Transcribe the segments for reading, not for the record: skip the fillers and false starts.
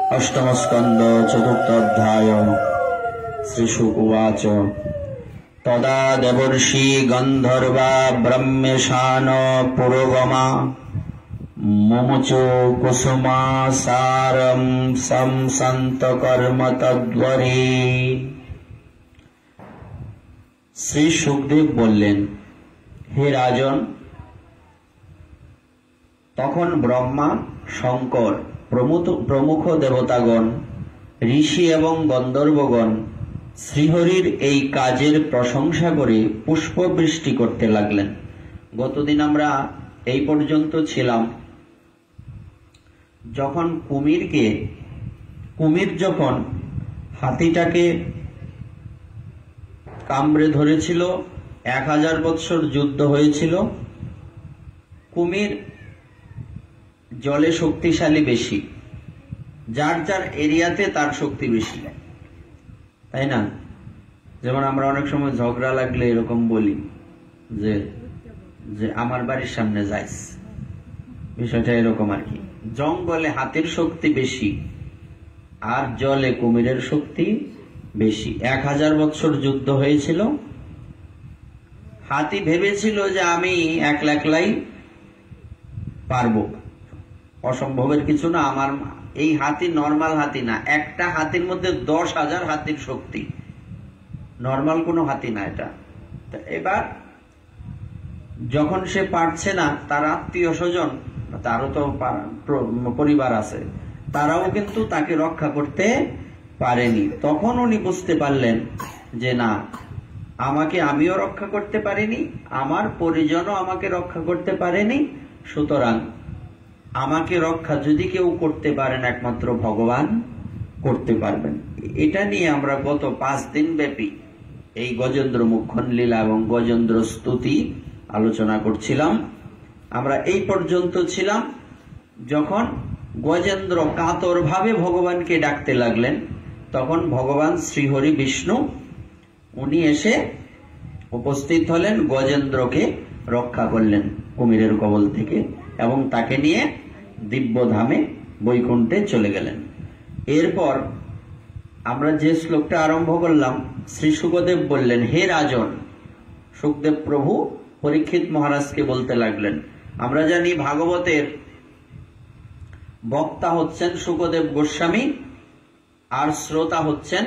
अष्टम स्कंद चतुर्थ अध्याय। श्रीशुक उवाच तदा देवर्षि गंधर्वा ब्रह्मेशान पुरोगमा मुमुचु कुसुमासारं संसंत कर्म तद्वरी। শ্রী সুখদেব বললেন, হে রাজন, তখন ব্রহ্মা, শঙ্কর প্রমুখ দেবতাগণ, ঋষি এবং গন্ধর্বগণ শ্রীহরির এই কাজের প্রশংসা করে পুষ্পবৃষ্টি করতে লাগলেন। গতদিন আমরা এই পর্যন্ত ছিলাম যখন কুমির যখন হাতিটাকে কামড়ে ধরেছিল, 1000 বৎসর যুদ্ধ হয়েছিল। কুমির জলে শক্তিশালী বেশি, যার যার এরিয়াতে তার শক্তি বেশি, তাই না? যেমন আমরা অনেক সময় ঝগড়া লাগলে এরকম বলি যে যে আমার বাড়ির সামনে যাইস, বিষয়টা এরকম আর কি। জঙ্গলে হাতির শক্তি বেশি আর জলে কুমিরের শক্তি বেশি। 1000 বৎসর যুদ্ধ হয়েছিল। হাতি ভেবেছিল যে আমি একলাই পারবো, অসম্ভবের কিছু না। আমার এই হাতি নরমাল হাতি না, একটা হাতির মধ্যে 10,000 হাতির শক্তি, নরমাল কোনো হাতি না এটা। এবার যখন সে পারছে না, তার আত্মীয় স্বজন, তারও তো পরিবার আছে, তারাও কিন্তু তাকে রক্ষা করতে পারেনি। তখন উনি বুঝতে পারলেন যে না, আমিও রক্ষা করতে পারিনি, আমার পরিজনও আমাকে রক্ষা করতে পারেনি, সুতরাং আমাকে রক্ষা যদি কেউ করতে পারেন একমাত্র ভগবান করতে পারবেন। এটা নিয়ে আমরা গত 5 দিন ব্যাপী এই গজেন্দ্র মুখ্যন লীলা এবং গজেন্দ্র স্তুতি আলোচনা করছিলাম। আমরা এই পর্যন্ত ছিলাম যখন গজেন্দ্র কাতর ভাবে ভগবানকে ডাকতে লাগলেন, তখন ভগবান শ্রীহরি বিষ্ণু উনি এসে উপস্থিত হলেন, গজেন্দ্রকে রক্ষা করলেন কুমিরের কবল থেকে এবং তাকে নিয়ে দিব্যধামে বৈকুণ্ঠে চলে গেলেন। এরপর আমরা যে শ্লোকটা আরম্ভ করলাম, শ্রী সুখদেব বললেন, হে রাজন। সুখদেব প্রভু পরীক্ষিত মহারাজকে বলতে লাগলেন, আমরা জানি ভাগবতের বক্তা হচ্ছেন সুখদেব গোস্বামী আর শ্রোতা হচ্ছেন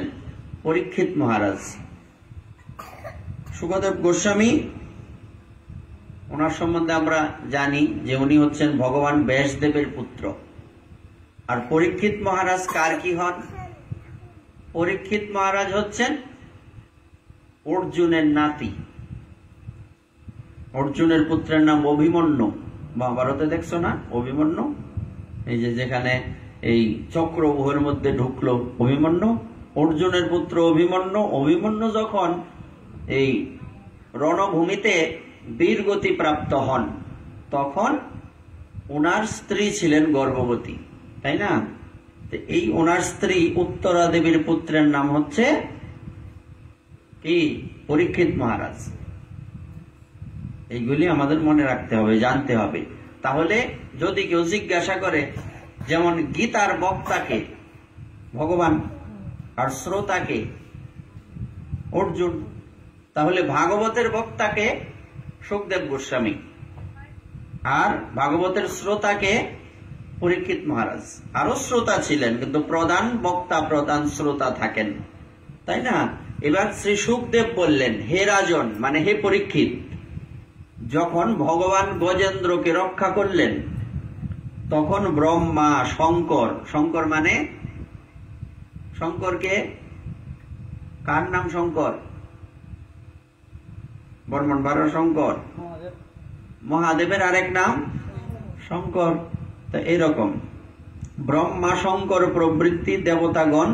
পরীক্ষিত মহারাজ। সুখদেব গোস্বামী, ওনার সম্বন্ধে আমরা জানি যে উনি হচ্ছেন ভগবান ব্যাসদেবের পুত্র। আর পরীক্ষিত মহারাজ কার কি হন? পরীক্ষিত মহারাজ হচ্ছেন অর্জুনের নাতি। অর্জুনের পুত্রের নাম অভিমন্যু। মহাভারতে দেখছো না অভিমন্যু? এই যে যেখানে এই চক্রব্যূহের মধ্যে ঢুকলো অভিমন্যু, অর্জুনের পুত্র অভিমন্যু। অভিমন্যু যখন এই রণভূমিতে বীরগতি প্রাপ্ত হন, তখন ওনার স্ত্রী ছিলেন গর্ভবতী, তাই না? এই ওনার স্ত্রী উত্তরা দেবীর পুত্রের নাম হচ্ছে কি? পরীক্ষিত মহারাজ। এইগুলি আমাদের মনে রাখতে হবে, জানতে হবে। তাহলে যদি কেউ জিজ্ঞাসা করে, যেমন গীতার বক্তাকে ভগবান আর শ্রোতাকে অর্জুন, তাহলে ভাগবতের বক্তাকে সুখদেব গোস্বামী আর ভাগবতের শ্রোতাকে পরীক্ষিত মহারাজ। আরো শ্রোতা ছিলেন, কিন্তু প্রধান বক্তা প্রধান শ্রোতা থাকেন, তাই না? এবার শ্রী সুখদেব বললেন, হে রাজন, মানে হে পরীক্ষিত, যখন ভগবান গজেন্দ্রকে রক্ষা করলেন, তখন ব্রহ্মা, শঙ্কর মানে শঙ্করকে, কার নাম শঙ্কর? বর্মন ভারত শঙ্কর, মহাদেবের আরেক নাম শঙ্কর। তো এরকম ব্রহ্মা, শঙ্কর প্রভৃতি দেবতাগণ,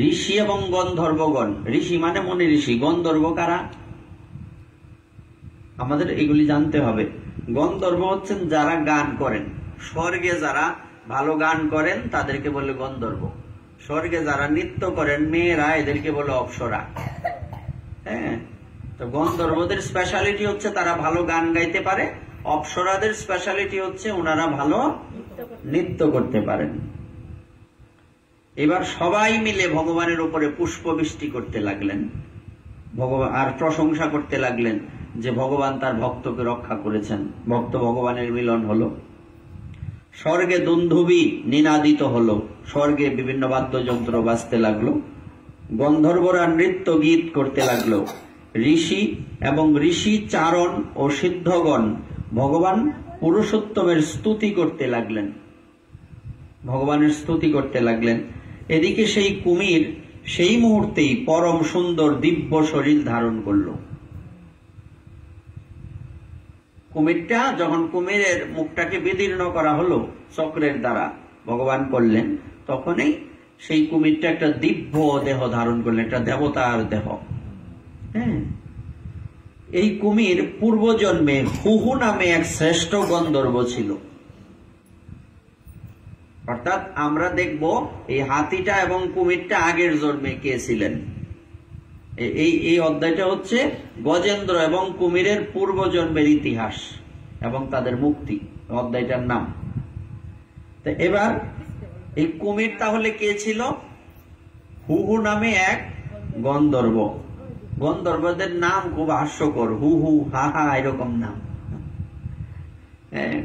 ঋষি এবং গন্ধর্বগণ। ঋষি মানে মুনি ঋষি, গন্ধর্ব কারা? আমাদের এগুলি জানতে হবে। গন্ধর্ব হচ্ছেন যারা গান করেন, স্বর্গে যারা ভালো গান করেন তাদেরকে বলে গন্ধর্ব। স্বর্গে যারা নৃত্য করেন মেয়েরা, এদেরকে বলে অপ্সরা। হ্যাঁ, তো গন্ধর্বদের স্পেশালিটি হচ্ছে তারা ভালো গান গাইতে পারে, অপ্সরাদের স্পেশালিটি হচ্ছে ওনারা ভালো নৃত্য করতে পারেন। এবার সবাই মিলে ভগবানের উপরে পুষ্পবৃষ্টি করতে লাগলেন, ভগবান আর প্রশংসা করতে লাগলেন যে ভগবান তার ভক্তকে রক্ষা করেছেন। ভক্ত ভগবানের মিলন হলো। স্বর্গে দুন্দুভি নিনাদিত হলো, স্বর্গে বিভিন্ন বাদ্যযন্ত্র বাজতে লাগলো, গন্ধর্বরা নৃত্য গীত করতে লাগলো, ঋষি এবং ঋষি চারণ ও সিদ্ধগণ ভগবান পুরুষোত্তমের স্তুতি করতে লাগলেন, ভগবানের স্তুতি করতে লাগলেন। এদিকে সেই কুমির সেই মুহূর্তেই পরম সুন্দর দিব্য শরীর ধারণ করল। কুমিরটা যখন কুমিরের মুখটাকে বিদীর্ণ করা হলো চক্রের দ্বারা, ভগবান করলেন, তখনই সেই কুমিরটা একটা দিব্য দেহ ধারণ করলেন, একটা দেবতার দেহ। হ্যাঁ, এই কুমির পূর্বজন্মে হুহু নামে এক শ্রেষ্ঠ গন্ধর্ব ছিল। অর্থাৎ আমরা দেখব এই হাতিটা এবং কুমিরটা আগের জন্মে কে ছিলেন। এই অধ্যায়টা হচ্ছে গজেন্দ্র এবং কুমিরের পূর্বজন্মের ইতিহাস এবং তাদের মুক্তি, অধ্যায়টার নাম। তো এবার এই কুমির তাহলে কে ছিল? হুহু নামে এক গন্ধর্ব। গন্ধর্বদের নাম খুব হাস্যকর, হু হু, হা হা, এরকম নাম,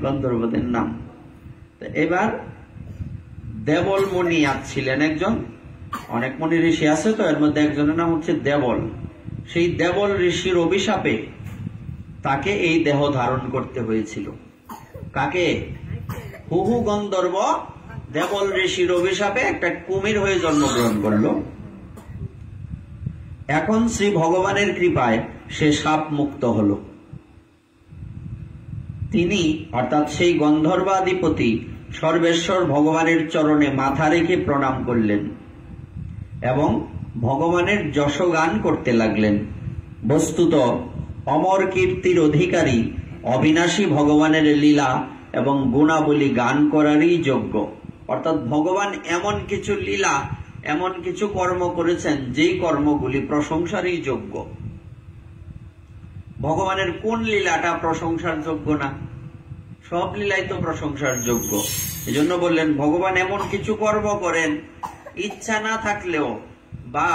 গন্ধর্বদের নাম। এবার দেবল মুনি ছিলেন একজন, অনেক মুনি ঋষি আছে, তো এর মধ্যে একজনের নাম হচ্ছে দেবল। সেই দেবল ঋষির অভিশাপে তাকে এই দেহ ধারণ করতে হয়েছিল। কাকে? হুহু গন্ধর্ব দেবল ঋষির অভিশাপে একটা কুমির হয়ে জন্মগ্রহণ করলো। এখন শ্রী ভগবানের কৃপায় সে সাপ মুক্ত হলো। তিনি অর্থাৎ সেই গন্ধর্বাধিপতি সর্বেশ্বর ভগবানের চরণে মাথা রেখে প্রণাম করলেন এবং ভগবানের যশগান করতে লাগলেন। বস্তুত অমর কীর্তির অধিকারী অবিনাশী ভগবানের লীলা এবং গুণাবলী গান করারই যোগ্য। অর্থাৎ ভগবান এমন কিছু লীলা, এমন কিছু কর্ম করেছেন যেই কর্মগুলি প্রশংসারই যোগ্য। ভগবানের কোন লীলাটা প্রশংসার যোগ্য না? সব লীলাই তো প্রশংসার যোগ্য। এজন্য বললেন ভগবান এমন কিছু কর্ম করেন, ইচ্ছা না থাকলেও বা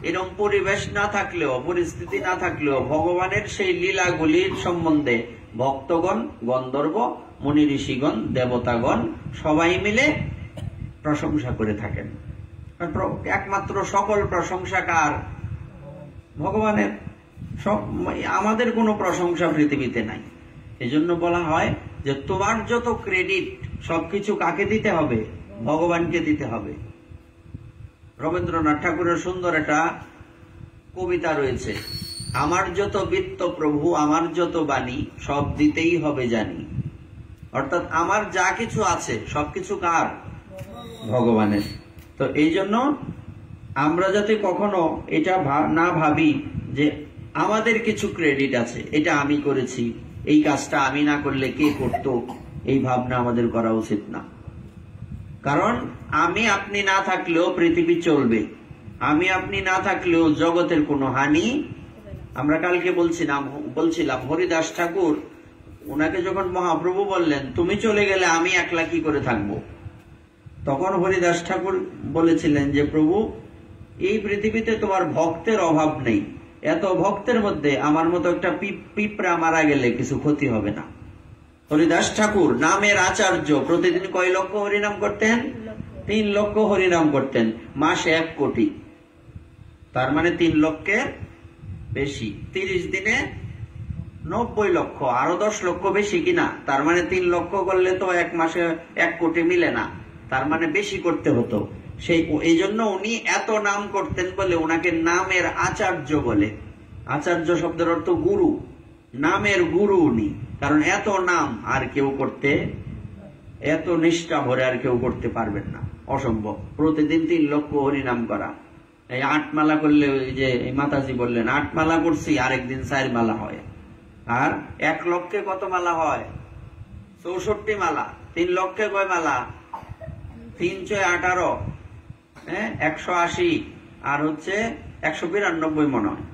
এরকম পরিবেশ না থাকলেও, পরিস্থিতি না থাকলেও ভগবানের সেই লীলাগুলির সম্বন্ধে ভক্তগণ, গন্ধর্ব, মুনি ঋষিগণ, দেবতাগণ সবাই মিলে প্রশংসা করে থাকেন। একমাত্র সকল প্রশংসা কার? ভগবানের। আমাদের কোনো প্রশংসা পৃথিবীতে নাই। এজন্য বলা হয় যে তোমার যত ক্রেডিট সবকিছু কাকে দিতে হবে? ভগবানকে দিতে হবে। রবীন্দ্রনাথ ঠাকুরের সুন্দর একটা কবিতা রয়েছে, আমার যত বিত্ত প্রভু, আমার যত বাণী, সব দিতেই হবে জানি। অর্থাৎ আমার যা কিছু আছে সবকিছু কার? ভগবানের। তো এই জন্য আমরা যাতে কখনো এটা না ভাবি যে আমাদের কিছু ক্রেডিট আছে, এটা আমি করেছি, এই কাজটা আমি না করলে কে করত, এই ভাবনা আমাদের করা উচিত না। কারণ আমি আপনি না থাকলেও পৃথিবী চলবে, আমি আপনি না থাকলেও জগতের কোনো হানি। আমরা কালকে বলছিলাম হরিদাস ঠাকুর, ওনাকে যখন মহাপ্রভু বললেন তুমি চলে গেলে আমি একলা কি করে থাকবো, তখন হরিদাস ঠাকুর বলেছিলেন যে প্রভু, এই পৃথিবীতে তোমার ভক্তের অভাব নেই, এত ভক্তের মধ্যে আমার মতো একটা পিঁপড়া মারা গেলে কিছু ক্ষতি হবে না। হরিদাস ঠাকুর নামের আচার্য, প্রতিদিন কয় লক্ষ হরিনাম করতেন? 3 লক্ষ হরিনাম করতেন, মাসে 1 কোটি, তার মানে 3 লক্ষের বেশি। 30 দিনে 90 লক্ষ, আরো 10 লক্ষ বেশি কিনা, তার মানে 3 লক্ষ করলে তো 1 মাসে 1 কোটি মিলে না, তার মানে বেশি করতে হতো। এই জন্য উনি এত নাম করতেন বলে ওনাকে নামের আচার্য বলে। আচার্য শব্দের অর্থ গুরু, নামের গুরু উনি। কারণ এত নাম আর কেউ করতে, এত নিষ্ঠা ভরে আর কেউ করতে পারবেন না, অসম্ভব। প্রতিদিন 3 লক্ষ হরিনাম করা, এই 8 মালা করলে, ওই যে মাতাজি বললেন 8 মালা করছি, আরেকদিন 4 মালা হয়। আর 1 লক্ষে কত মালা হয়? 64 মালা। 3 লক্ষে কয় মালা? 3 × 18, 180, আর হচ্ছে 192 মনে হয়,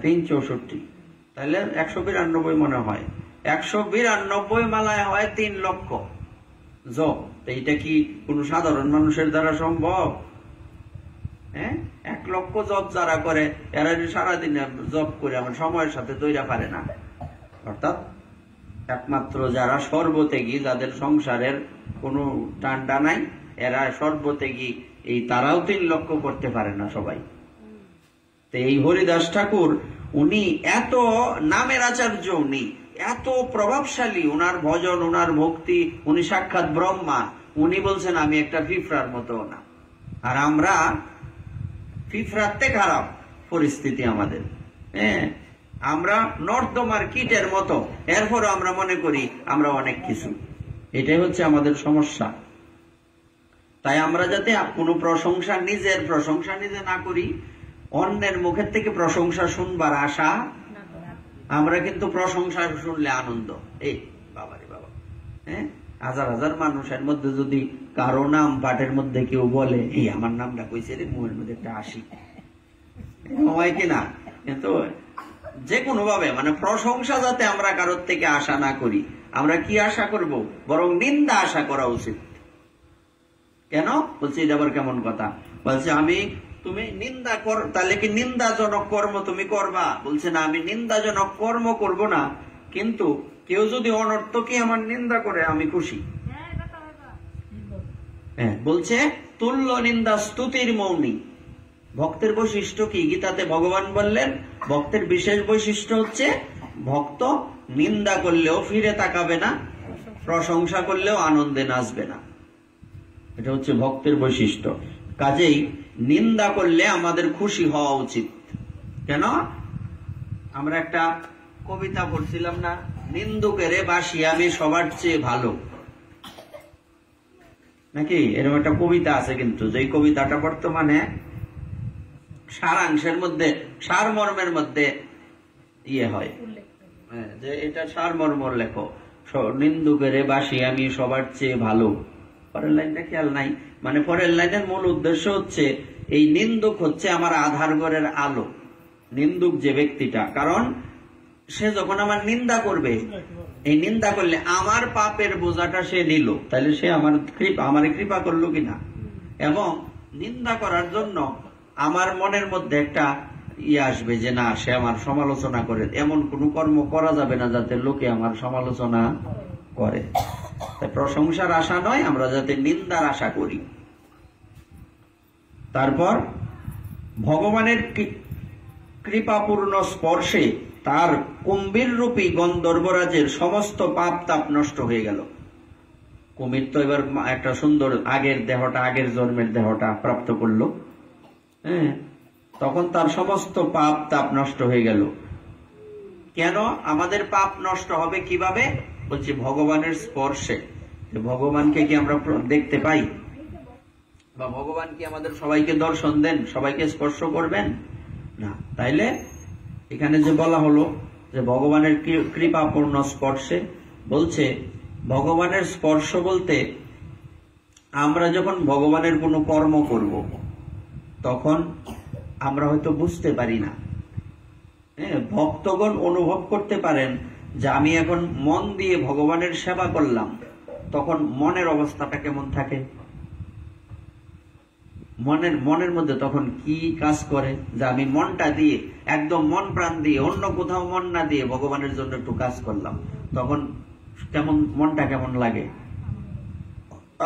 364, তাহলে 192 মনে হয়। 192 মালায় হয় 3 লক্ষ জপ। তো এটা কি কোন সাধারণ মানুষের দ্বারা সম্ভব? 1 লক্ষ জব যারা করে এরা সারাদিন জব করে আমার সময়ের সাথে দইরা পারে না। অর্থাৎ একমাত্র যারা সর্বত্যাগী, যাদের সংসারের কোনো টান্ডা নাই, এরা সর্বত্যাগী, এই তারাও 3 লক্ষ করতে পারে না সবাই। তো এই হরিদাস ঠাকুর উনি এত নামের আচার্য, উনি এত প্রভাবশালী, উনার ভজন, উনার ভক্তি, উনি সাক্ষাৎ ব্রহ্মা। উনি বলছেন আমি একটা ফিফরার মতো না। আর আমরা ফিফরাতে খারাপ পরিস্থিতি আমাদের। আমরা নর্দমার কীটের মতো, এরপর আমরা মনে করি আমরা অনেক কিছু। এটাই হচ্ছে আমাদের সমস্যা। তাই আমরা যাতে কোনো প্রশংসা, নিজের প্রশংসা নিজে না করি, অন্যের মুখের থেকে প্রশংসা শুনবার আশা। আমরা কিন্তু প্রশংসা শুনলে আনন্দ, এই বাবারে বাবা, হাজার হাজার মানুষের মধ্যে যদি কারো নাম পাঠের মধ্যে কেউ বলে এই আমার নামটা কইছে রে, মুখের মধ্যে একটা হাসি হয় কিনা। কিন্তু যে কোনো ভাবে মানে প্রশংসা যাতে আমরা কারোর থেকে আশা না করি। আমরা কি আশা করব? বরং নিন্দা আশা করা উচিত। কেন বলছি? এটা আবার কেমন কথা? বলছে আমি, তুমি নিন্দা কর, তাহলে কি নিন্দাজনক কর্ম তুমি করবা? বলছে না, আমি নিন্দাজনক কর্ম করব না, কিন্তু কেউ যদি অনর্থকই আমার নিন্দা করে আমি খুশি। বলছে তুল্য নিন্দা স্তুতির মৌনী। ভক্তের বৈশিষ্ট্য কি? গীতাতে ভগবান বললেন ভক্তের বিশেষ বৈশিষ্ট্য হচ্ছে ভক্ত নিন্দা করলেও ফিরে তাকাবে না, প্রশংসা করলেও আনন্দে নাচবে না। এটা হচ্ছে ভক্তের বৈশিষ্ট্য। কাজেই নিন্দা করলে আমাদের খুশি হওয়া উচিত। কেন? আমরা একটা কবিতা পড়ছিলাম না, নিন্দুকেরে বাসি আমি সবার চেয়ে ভালো, নাকি? এরকম একটা কবিতা আছে, কিন্তু যে কবিতাটা বর্তমানে সারাংশের মধ্যে, সারমর্মের মধ্যে ইয়ে হয়, যে এটা সারমর্ম লেখো, নিন্দুকেরে বাসি আমি সবার চেয়ে ভালো। পরের লাইনটা খেয়াল নাই। মানে পরের লাইনের মূল উদ্দেশ্য হচ্ছে এই নিন্দুক হচ্ছে আমার আধার ঘরের আলো। নিন্দুক যে ব্যক্তিটা, কারণ সে যখন আমার নিন্দা করবে, এই নিন্দা করলে আমার পাপের বোঝাটা সে নিল, তাহলে সে আমার কৃপা করলো কিনা। এবং নিন্দা করার জন্য আমার মনের মধ্যে একটা ইয়ে আসবে যে না, সে আমার সমালোচনা করে। এমন কোন কর্ম করা যাবে না যাতে লোকে আমার সমালোচনা করে। প্রশংসার আশা নয়, আমরা যাতে নিন্দার আশা করি। তারপর ভগবানের কৃপাপূর্ণ স্পর্শে তার কুম্ভীর রূপী গন্ধর্বরাজের সমস্ত পাপ তাপ নষ্ট হয়ে গেল। কুমির তো এবার একটা সুন্দর আগের দেহটা, আগের জন্মের দেহটা প্রাপ্ত করলো। তখন তার সমস্ত পাপ তাপ নষ্ট হয়ে গেল। কেন আমাদের পাপ নষ্ট হবে? কিভাবে? বলছি ভগবানের স্পর্শে। ভগবানকে কি আমরা দেখতে পাই? বা ভগবান কি আমাদের সবাইকে দর্শন দেন, সবাইকে স্পর্শ করবেন না? তাইলে এখানে যে বলা হলো যে ভগবানের কৃপাপূর্ণ স্পর্শে, বলছে ভগবানের স্পর্শ বলতে আমরা যখন ভগবানের কোনো কর্ম করব তখন আমরা হয়তো বুঝতে পারি না। ভক্তগণ অনুভব করতে পারেন যে আমি এখন মন দিয়ে ভগবানের সেবা করলাম, তখন মনের অবস্থাটা কেমন থাকে, মনের মধ্যে তখন কি কাজ করে, যে আমি মনটা দিয়ে, একদম মন প্রাণ দিয়ে, অন্য কোথাও মন না দিয়ে ভগবানের জন্য একটু কাজ করলাম, তখন কেমন মনটা কেমন লাগে?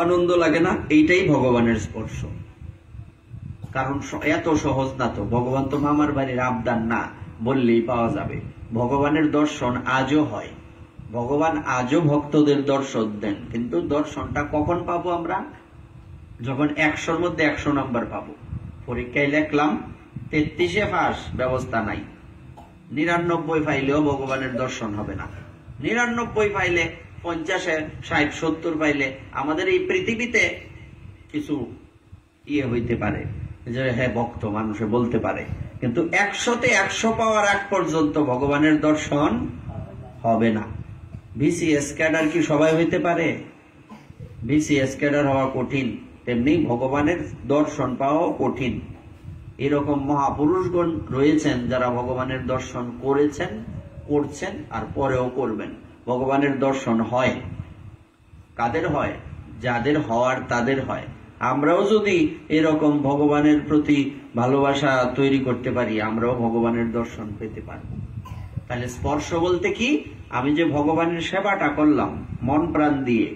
আনন্দ লাগে না? এইটাই ভগবানের স্পর্শ। কারণ এত সহজ না তো, ভগবান তো মামার বাড়ির আবদার না, বললেই পাওয়া যাবে। ভগবানের দর্শন আজও হয়, ভগবান আজও ভক্তদের দর্শন দেন, কিন্তু দর্শনটা কখন পাবো আমরা? যখন 100-র মধ্যে 100 নাম্বার পাবো। পরীক্ষায় লিখলাম 33-এ পাস, ব্যবস্থা নাই, 99 পাইলেও ভগবানের দর্শন হবে না। 99 পাইলে, 50-এ 60, 70 পাইলে আমাদের এই পৃথিবীতে কিছু ইয়ে হইতে পারে, যে হ্যাঁ ভক্ত মানুষে বলতে পারে, কিন্তু 100-তে 100 পাওয়ার আগ পর্যন্ত ভগবানের দর্শন হবে না। বিসিএস ক্যাডার কি সবাই হইতে পারে? বিসিএস ক্যাডার হওয়া কঠিন, তেমনি ভগবানের দর্শন পাওয়া কঠিন। এরকম মহাপুরুষগণ রয়েছেন যারা ভগবানের দর্শন করেছেন, করছেন, আর পরেও করবেন। ভগবানের দর্শন হয়। কাদের হয়? যাদের হওয়ার তাদের হয়। আমরাও যদি এরকম ভগবানের প্রতি ভালোবাসা তৈরি করতে পারি, আমরাও ভগবানের দর্শন পেতে পারব। তাহলে স্পর্শ বলতে কি? আমি যে ভগবানের সেবাটা করলাম মন প্রাণ দিয়ে,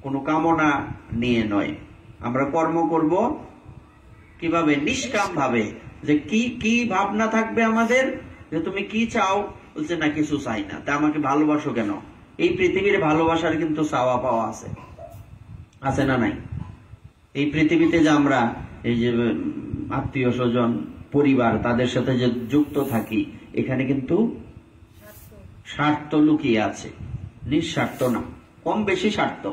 কোনো কামনা নিয়ে নয়। আমরা কর্ম করব কিভাবে? নিষ্কাম ভাবে। যে কি কি ভাবনা থাকবে আমাদের, যে তুমি কি চাও? বলছে না কিছু চাই না। তা আমাকে ভালোবাসো কেন? এই পৃথিবীর ভালোবাসার কিন্তু চাওয়া পাওয়া আছে, আছে না নাই? এই পৃথিবীতে যে আমরা এই যে আত্মীয় স্বজন পরিবার তাদের সাথে যে যুক্ত থাকি, এখানে কিন্তু স্বার্থ লুকিয়ে আছে, নিঃস্বার্থ না, কম বেশি স্বার্থ।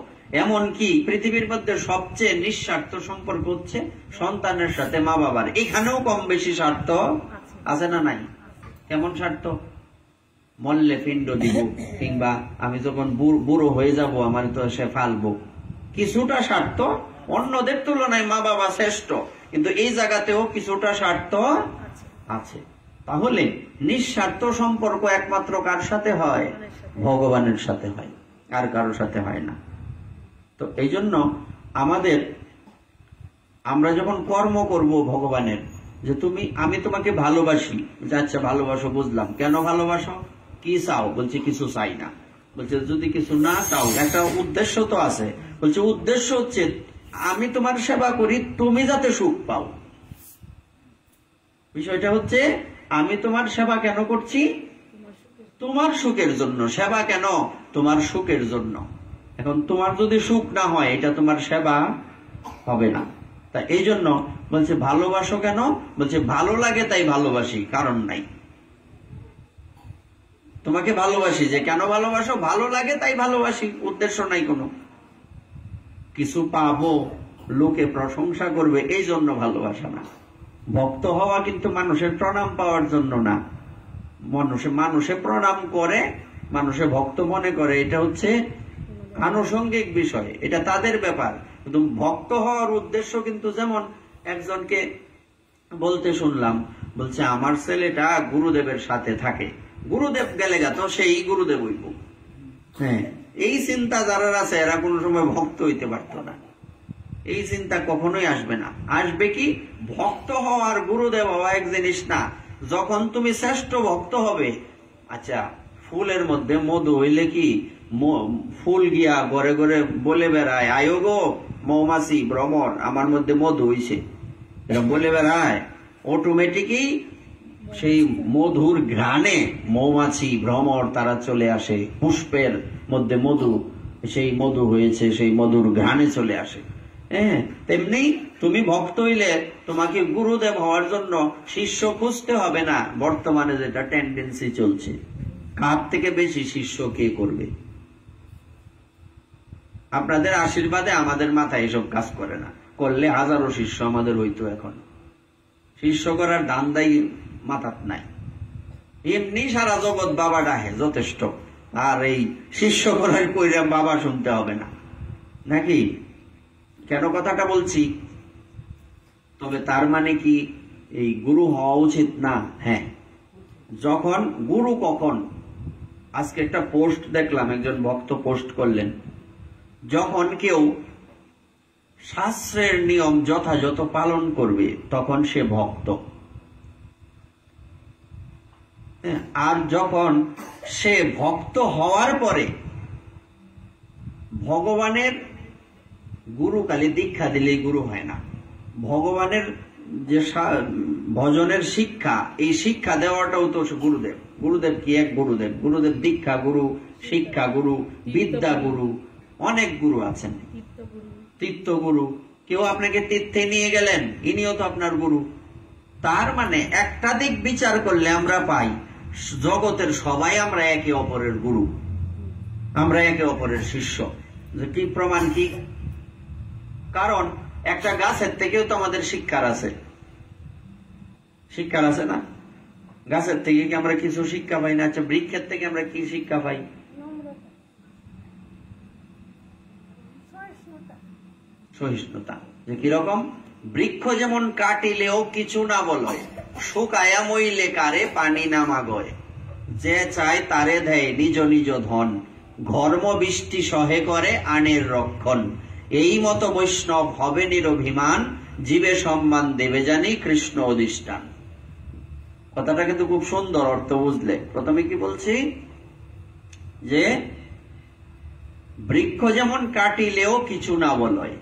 এমনকি পৃথিবীর মধ্যে সবচেয়ে নিঃস্বার্থ সম্পর্ক হচ্ছে সন্তানের সাথে মা বাবার। এখানেও কম বেশি স্বার্থ আছে না নাই? কেমন স্বার্থ? মরলে পিণ্ড দিব, কিংবা আমি যখন বুড়ো হয়ে যাব আমার তো সে ফালবো, কিছুটা স্বার্থ। অন্যদের তুলনায় মা বাবা শ্রেষ্ঠ, কিন্তু এই জায়গাতেও কিছুটা স্বার্থ আছে। তাহলে নিঃস্বার্থ সম্পর্ক একমাত্র কার সাথে হয়? ভগবানের সাথে হয়, আর কারোর সাথে হয় না। তো এই জন্য আমরা যখন কর্ম করব ভগবানের, যে আমি তোমাকে ভালোবাসি, আচ্ছা ভালোবাসো বুঝলাম, কেন ভালোবাসো? কি চাও? বলছে কিছু চাই না। বলছে যদি কিছু না চাও, একটা উদ্দেশ্য তো আছে। বলছে উদ্দেশ্য হচ্ছে আমি তোমার সেবা করি, তুমি যাতে সুখ পাও। বিষয়টা হচ্ছে আমি তোমার সেবা কেন করছি? তোমার সুখের জন্য। সেবা কেন? তোমার সুখের জন্য। এখন তোমার যদি সুখ না হয়, এটা তোমার সেবা হবে না। তা এই জন্য বলছে ভালোবাসো কেন? বলছে ভালো লাগে তাই ভালোবাসি, কারণ নাই। তোমাকে ভালোবাসি, যে কেন ভালোবাসো? ভালো লাগে তাই ভালোবাসি, উদ্দেশ্য নাই কোনো। কিছু পাবো, লোকে প্রশংসা করবে, এই জন্য ভালোবাসা না। ভক্ত হওয়া কিন্তু মানুষের প্রণাম পাওয়ার জন্য না। মানুষে প্রণাম করে, মানুষে ভক্ত মনে করে, এটা হচ্ছে আনুষঙ্গিক বিষয়, এটা তাদের ব্যাপার। কিন্তু ভক্ত হওয়ার উদ্দেশ্য কিন্তু, যেমন একজনকে বলতে শুনলাম, বলছে আমার ছেলেটা গুরুদেবের সাথে থাকে, গুরুদেব গেলে গা তো সেই গুরুদেব হইব। হ্যাঁ, এই চিন্তা যারা আছে এরা কোন সময় ভক্ত হইতে পারতো না। এই চিন্তা কখনোই আসবে না। আসবে কি? ভক্ত হওয়ার গুরুদেব হওয়া এক জিনিস না। যখন তুমি শ্রেষ্ঠ ভক্ত হবে, আচ্ছা ফুলের মধ্যে মধু হইলে কি ফুল গিয়া ঘরে ঘরে বলে বেড়ায়, আয়ো গো মৌমাছি ভ্রমর, আমার মধ্যে মধু হইছে, এরা বলে বেড়ায়? অটোমেটিকই সেই মধুর ঘ্রাণে মৌমাছি ভ্রমর তারা চলে আসে, পুষ্পের মধ্যে মধু, সেই মধু হয়েছে, সেই মধুর ঘ্রাণে চলে আসে। হ্যাঁ, তেমনি তুমি ভক্ত হইলে তোমাকে গুরুদেব হওয়ার জন্য শিষ্য খুঁজতে হবে না। বর্তমানে যেটা টেন্ডেন্সি চলছে, কার থেকে বেশি শিষ্য কে করবে? আপনাদের আশীর্বাদে আমাদের মাথায় এসব কাজ করে না, করলে হাজারো শিষ্য আমাদের হইতো। এখন শিষ্য করার ধান্দাই মাথাত নাই, এমনি সারা জগৎ বাবা ডাহে যথেষ্ট। আর এই শিষ্য করার কইরা বাবা শুনতে হবে না নাকি? কেন কথাটা বলছি? তবে তার মানে কি এই গুরু হওয়া উচিত না? হ্যাঁ, যখন গুরু কখন? আজকে একটা পোস্ট দেখলাম, একজন ভক্ত পোস্ট করলেন, যখন কেউ শাস্ত্রের নিয়ম যথাযথ পালন করবে তখন সে ভক্ত। আর যখন সে ভক্ত হওয়ার পরে ভগবানের গুরু কালে দীক্ষা দিলেই গুরু হয় না। ভগবানের যে ভজনের শিক্ষা, এই শিক্ষা দেওয়াটাও তো গুরুদেব। গুরুদেব কি? এক গুরুদেব। গুরুদেব দীক্ষা গুরু, শিক্ষা গুরু, বিদ্যা গুরু, অনেক গুরু আছেন। তীর্থ গুরু, কেউ আপনাকে তীর্থে নিয়ে গেলেন, ইনিও তো আপনার গুরু। তার মানে একটা দিক বিচার করলে আমরা পাই জগতের সবাই আমরা একে অপরের গুরু, আমরা একে অপরের শিষ্য। কি প্রমাণ? কি কারণ? একটা গাছের থেকেও তো আমাদের শিক্ষার আছে, শিক্ষার আছে না? গাছের থেকে কি আমরা কিছু শিক্ষা পাই না? আচ্ছা বৃক্ষের থেকে আমরা কি শিক্ষা পাই? সহিষ্ণুতা। যে কিরকম? বৃক্ষ যেমন কাটিলেও কিছু না বলয়, শুকায়া মইলে কারে পানি না মাগয়, যে চায় তারে দেয় নিজ নিজ ধন, ঘর্ম বৃষ্টি সহে করে আনের রক্ষণ, এই মতো বৈষ্ণব হবে নিরভিমান, জীবে সম্মান দেবে জানি কৃষ্ণ অধিষ্ঠান। কথাটা কিন্তু খুব সুন্দর অর্থ বুঝলে। প্রথমে কি বলছি যে বৃক্ষ যেমন কাটিলেও কিছু না বলয়,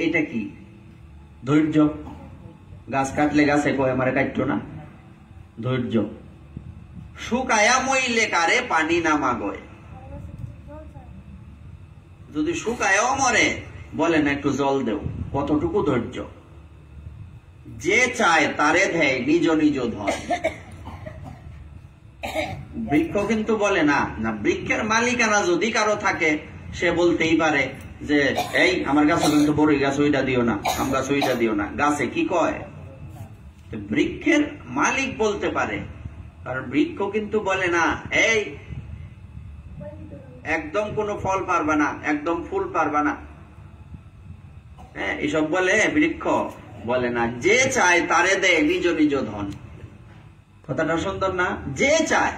এটা কি ধৈর্য। গাছ কাটলে গাছে কয় আমারে কাটতো না, ধৈর্য। শুকায়া মইলে কারে পানি না মাগয়, যদি শুকায়ও মরে বলে না একটু জল দেও, কতটুকু ধৈর্য। যে চায় তারে দেয় নিজ নিজ ধন। বৃক্ষ কিন্তু বলে না, না বৃক্ষের মালিকানা যদি কারো থাকে সে বলতেই পারে যে এই আমার গাছে কিন্তু বড়ই গাছ ওইটা দিও না, আম গাছ ওইটা দিও না। গাছে কি কয়? বৃক্ষের মালিক বলতে পারে, কারণ বৃক্ষ কিন্তু বলে না এই একদম কোনো ফল পারবা না, একদম ফুল পারবা না। হ্যাঁ, এসব বলে বৃক্ষ বলে না। যে চায় তারে দেয় নিজ নিজ ধন। কথাটা সুন্দর না? যে চায়,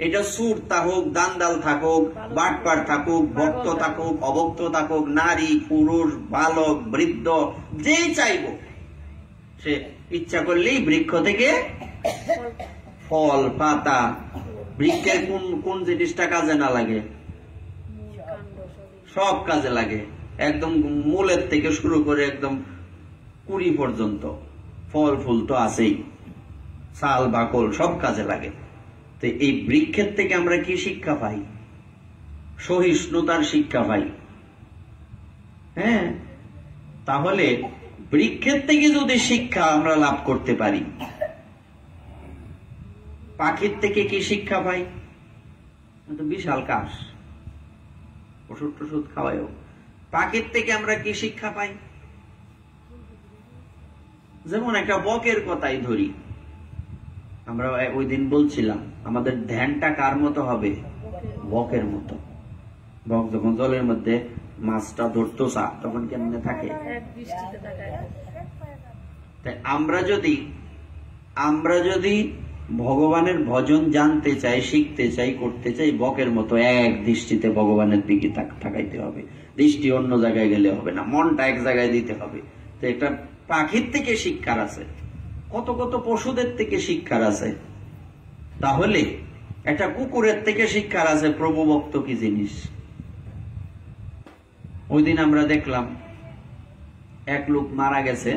এটা সুর থাকুক, দান্দাল থাকুক, বাটপার থাকুক, ভক্ত থাকুক, অভক্ত থাকুক, নারী পুরুষ বালক বৃদ্ধ, যে চাইব সে ইচ্ছা করলেই বৃক্ষ থেকে ফল পাতা। বৃক্ষের কোন কোন জিনিসটা কাজে না লাগে? সব কাজে লাগে, একদম মূলের থেকে শুরু করে একদম কুড়ি পর্যন্ত। ফল ফুল তো আছেই, ছাল বাকল সব কাজে লাগে। তো এই বৃক্ষের থেকে আমরা কি শিক্ষা পাই? সহিষ্ণুতার শিক্ষা পাই। হ্যাঁ, তাহলে বৃক্ষের থেকে যদি শিক্ষা আমরা লাভ করতে পারি, পাখির থেকে কি শিক্ষা পাই? বিশাল কাশ, ওষুধ টষুধ খাওয়ায়ও। পাখির থেকে আমরা কি শিক্ষা পাই? যেমন একটা বকের কথাই ধরি, আমরা ওই দিন বলছিলাম আমাদের ধ্যানটা কার মতো হবে? বকের মতো। বক যখন জলের মধ্যে মাছটা ধরতো চা, তখন কেমনে থাকে? তাই আমরা যদি ভগবানের ভজন জানতে চাই, শিখতে চাই, করতে চাই, বকের মতো এক দৃষ্টিতে ভগবানের দিকে তাকাইতে হবে। দৃষ্টি অন্য জায়গায় গেলে হবে না, মনটা এক জায়গায় দিতে হবে। তো একটা পাখির থেকে শিক্ষার আছে, কত কত পশুদের থেকে শিক্ষার আছে। তাহলে একটা কুকুরের থেকে শিক্ষার আছে প্রভু ভক্ত কি জিনিস। ওই দিন আমরা দেখলাম এক লোক মারা গেছে,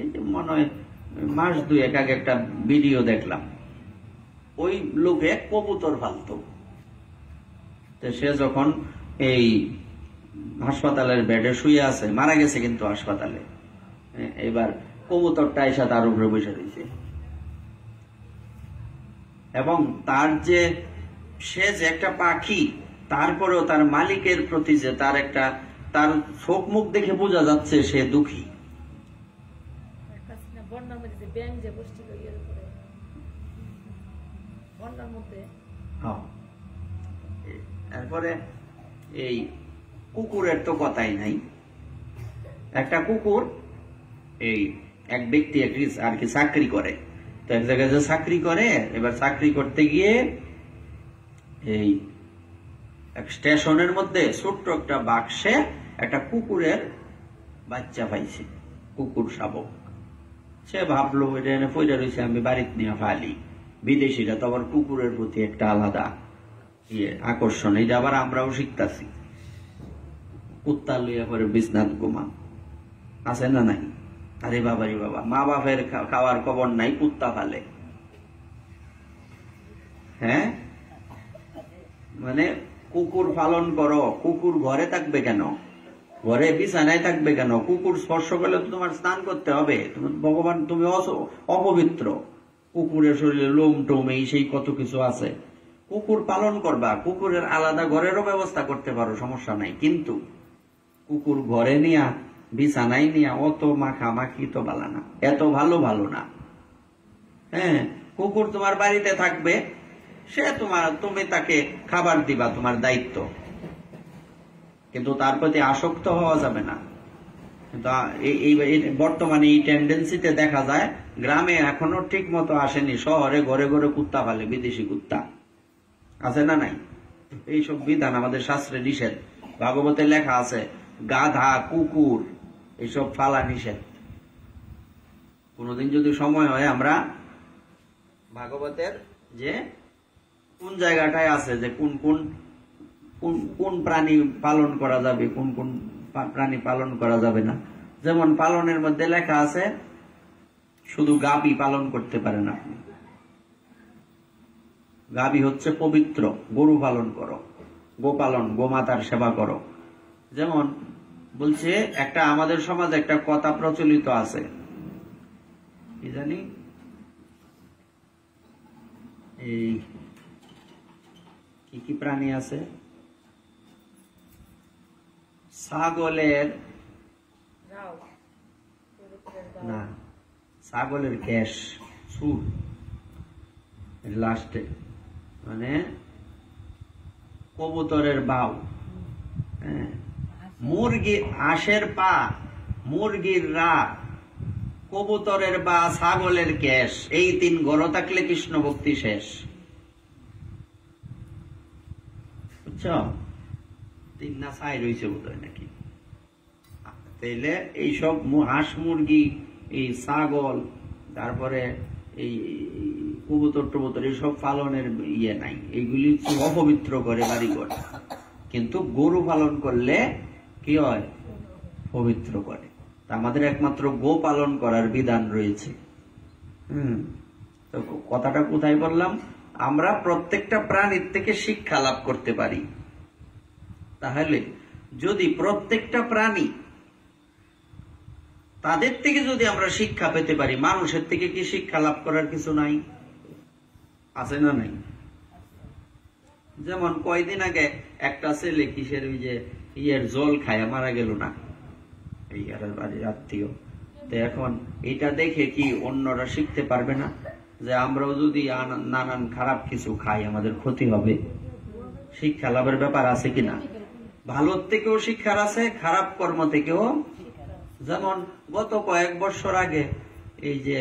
এই যে মনে হয় মাস দুয়েক আগে একটা ভিডিও দেখলাম। ওই লোকে কবুতর পালতো। সে যখন এই হাসপাতালের বেডে শুয়ে আছে, মারা গেছে কিন্তু হাসপাতালে, এবার কবুতরটা এসে তার উপরে বসে রয়েছে। এবং তার যে সে যে একটা পাখি, তারপরেও তার মালিকের প্রতি যে তার চোখ মুখ দেখে বোঝা যাচ্ছে সে দুঃখী। তারপরে এই কুকুরের তো কথাই নাই। একটা কুকুর, এই এক ব্যক্তি আর কি চাকরি করে, তো এক জায়গায় যে চাকরি করে, এবার চাকরি করতে গিয়ে এই এক স্টেশনের মধ্যে ছোট্ট একটা বাক্সে একটা কুকুরের বাচ্চা পাইছে, কুকুর শাবক। সে ভাবলো এটা এনে পয়রা রয়েছে, আমি বাড়িতে নিয়ে ফালি। বিদেশিরা তো আবার কুকুরের প্রতি একটা আলাদা আকর্ষণ, এটা আবার আমরাও শিখতেছি। কুত্তা লইয়া করে বিছনাথ ঘুমান আছে না নাই? আরে বাবা রে বাবা, মা বাপের খাওয়ার খবর নাই, কুত্তা ফালে। হ্যাঁ, মানে কুকুর পালন করো, কুকুর ঘরে থাকবে কেন? ঘরে বিছানায় থাকবে কেন? কুকুর স্পর্শ করলে তো তোমার স্নান করতে হবে। ভগবান, তুমি অপবিত্র। কুকুরের শরীরে লোম টোম এই সেই কত কিছু আছে। কুকুর পালন করবা, কুকুরের আলাদা ঘরেরও ব্যবস্থা করতে পারো, সমস্যা নাই। কিন্তু কুকুর ঘরে নিয়া বিছানায় নিয়া অত মাখামাখি তো ভালো না, এত ভালো না। হ্যাঁ, কুকুর তোমার বাড়িতে থাকবে, সে তুমি তাকে খাবার দিবা, তোমার দায়িত্ব, কিন্তু তার প্রতি আসক্ত হওয়া যাবে না। কিন্তু বর্তমানে এই টেন্ডেন্সিতে দেখা যায়, গ্রামে এখনো ঠিক মতো আসেনি, শহরে ঘরে ঘরে কুত্তা ফালে, বিদেশি কুত্তা আছে না নাই? এইসব বিধান আমাদের শাস্ত্রে নিষেধ। ভাগবতে লেখা আছে গাধা, কুকুর এইসব ফালা নিষেধ। কোনদিন যদি সময় হয় আমরা ভাগবতের যে কোন জায়গাটায় আছে যে কোন কোন কোন কোন প্রাণী পালন করা যাবে, কোন কোন প্রাণী পালন করা যাবে না। যেমন পালনের মধ্যে লেখা আছে শুধু গাভী পালন করতে পারেন আপনি। গাভী হচ্ছে পবিত্র, গরু পালন করো, গোপালন, গোমাতার সেবা করো। যেমন বলছে একটা আমাদের সমাজে একটা কথা প্রচলিত আছে, কি জানি, এই কি কি প্রাণী আছে, ছাগলের না, ছাগলের কেশ, চুল লাস্টে, মানে কবুতরের বাউ, মুরগি হাঁসের পা, মুরগির রা, কবুতরের বা, ছাগলের কেশ, এই 3 গড় থাকলে কৃষ্ণ ভক্তি শেষ। বুঝছো? 3 না 4 রয়েছে বোধ হয় নাকি। তাইলে এইসব হাঁস, মুরগি, এই ছাগল, তারপরে এই কবুতর টবুতর এইসব পালনের ইয়ে নাই, এইগুলি অপবিত্র করে বাড়িঘর। কিন্তু গরু পালন করলে কি হয়? পবিত্র করে। আমাদের একমাত্র গো পালন করার বিধান রয়েছে। তো কথাটা কোথায় বললাম? আমরা প্রত্যেকটা প্রাণীর থেকে শিক্ষা লাভ করতে পারি। তাহলে যদি প্রত্যেকটা প্রাণী তাদের থেকে যদি আমরা শিক্ষা পেতে পারি, মানুষের থেকে কি শিক্ষা লাভ করার কিছু নাই? আছে না নাই? যেমন কয়দিন আগে একটা ছেলে কিসের ওই যে ইয়ের জল খায় মারা গেল না, এই বাড়ির আত্মীয়। তো এখন এটা দেখে কি অন্যরা শিখতে পারবে না যে আমরাও যদি নানান খারাপ কিছু খাই আমাদের ক্ষতি হবে? শিক্ষা লাভের ব্যাপার আছে কিনা? ভালোর থেকেও শিক্ষার আছে, খারাপ কর্ম থেকেও। যেমন গত কয়েক বছর আগে এই যে